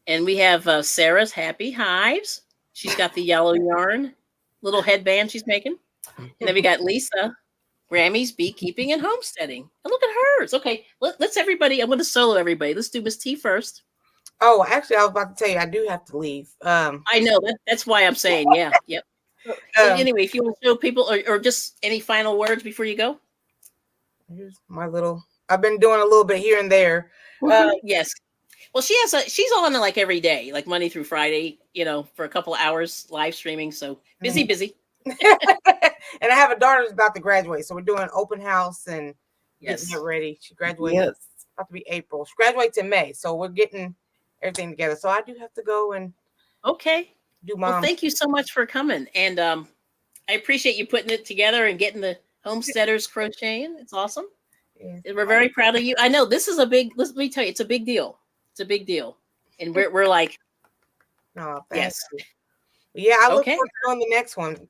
And we have Sarah's Happy Hives. She's got the yellow yarn little headband she's making. And then we got Lisa, Grammy's Beekeeping and Homesteading. And look at hers. Okay, let's everybody, I'm going to solo everybody. Let's do Miss T first. Oh, actually, I was about to tell you, I do have to leave. I know, that's why I'm saying, yeah, yep. So anyway, if you want to show people, or just any final words before you go. Here's my little, I've been doing a little bit here and there. Yes. Well, she's on like every day, like Monday through Friday, for a couple of hours live streaming. So busy. And I have a daughter who's about to graduate. So we're doing open house and getting her ready. She graduates. Yes. It's about to be April. She graduates in May. So we're getting everything together. So I do have to go and do mom. Well, thank you so much for coming. And I appreciate you putting it together and getting the homesteaders crocheting. It's awesome. Yeah. We're very proud of you. I know this is let me tell you, it's a big deal. It's a big deal. And we're like, oh, yes. Yeah, I look forward to doing the next one.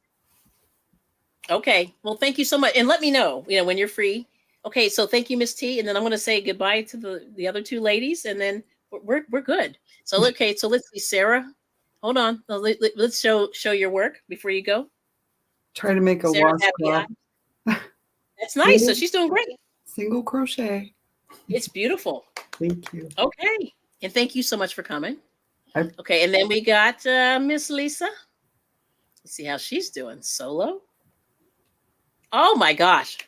Okay. Well, thank you so much. And let me know, when you're free. Okay, so thank you, Miss T. And then I'm going to say goodbye to the other two ladies, and then we're good. So okay, so let's see, Sarah. Hold on. Let's show your work before you go. Try to make a washcloth. That's nice. So she's doing great. Single crochet. It's beautiful. Thank you. Okay. And thank you so much for coming. Okay, and then we got Miss Lisa. Let's see how she's doing. Solo. Oh my gosh.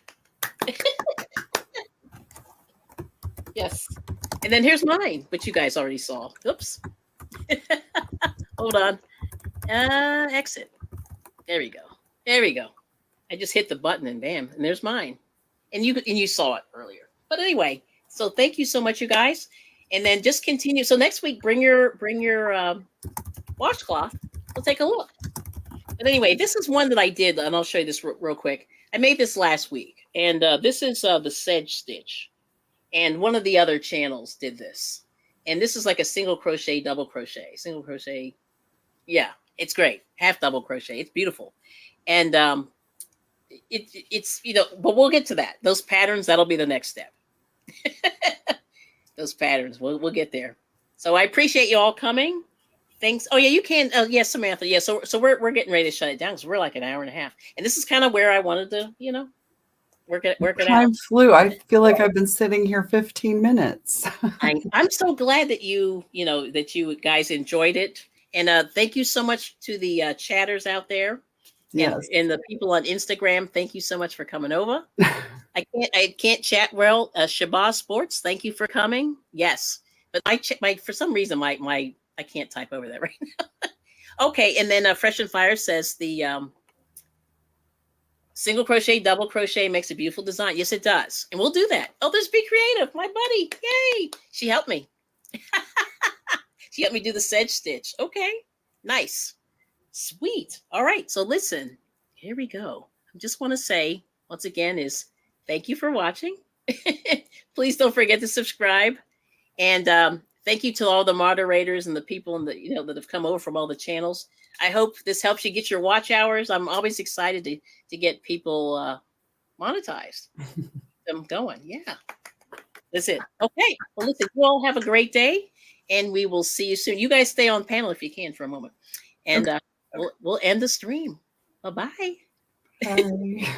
Yes. And then here's mine, which you guys already saw. Oops. Hold on. Exit. There we go. I just hit the button and bam, and there's mine. And you saw it earlier. But anyway, so thank you so much, you guys. And then just continue. So next week, bring your washcloth. We'll take a look. But anyway, this is one that I did, and I'll show you this real quick. I made this last week, and this is the sedge stitch. And one of the other channels did this. And this is like a single crochet, double crochet, single crochet. Yeah, it's great. Half double crochet. It's beautiful. And it's but we'll get to that. Those patterns, that'll be the next step. Those patterns, we'll get there. So I appreciate you all coming. Thanks. Oh yeah, you can. Yes, Samantha. Yeah. So we're getting ready to shut it down because we're like an hour and a half, and this is kind of where I wanted to, work it out. Time flew. I feel like I've been sitting here 15 minutes. I'm so glad that you guys enjoyed it, and thank you so much to the chatters out there. Yes. And the people on Instagram. Thank you so much for coming over. I can't chat well. Shabazz Sports, thank you for coming. Yes, but my for some reason my I can't type over that right now. Okay, and then Fresh and Fire says the single crochet, double crochet makes a beautiful design. Yes, it does, and we'll do that. Oh, there's Be Creative, my buddy. Yay! She helped me. She helped me do the sedge stitch. Okay, nice, sweet. All right, so listen, here we go. I just want to say once again is thank you for watching. Please don't forget to subscribe. And thank you to all the moderators and the people that have come over from all the channels. I hope this helps you get your watch hours. I'm always excited to get people monetized. Them going. Yeah. That's it. Okay. Well, listen, you all have a great day, and we will see you soon. You guys stay on panel if you can for a moment. And we'll end the stream. Bye-bye. Bye.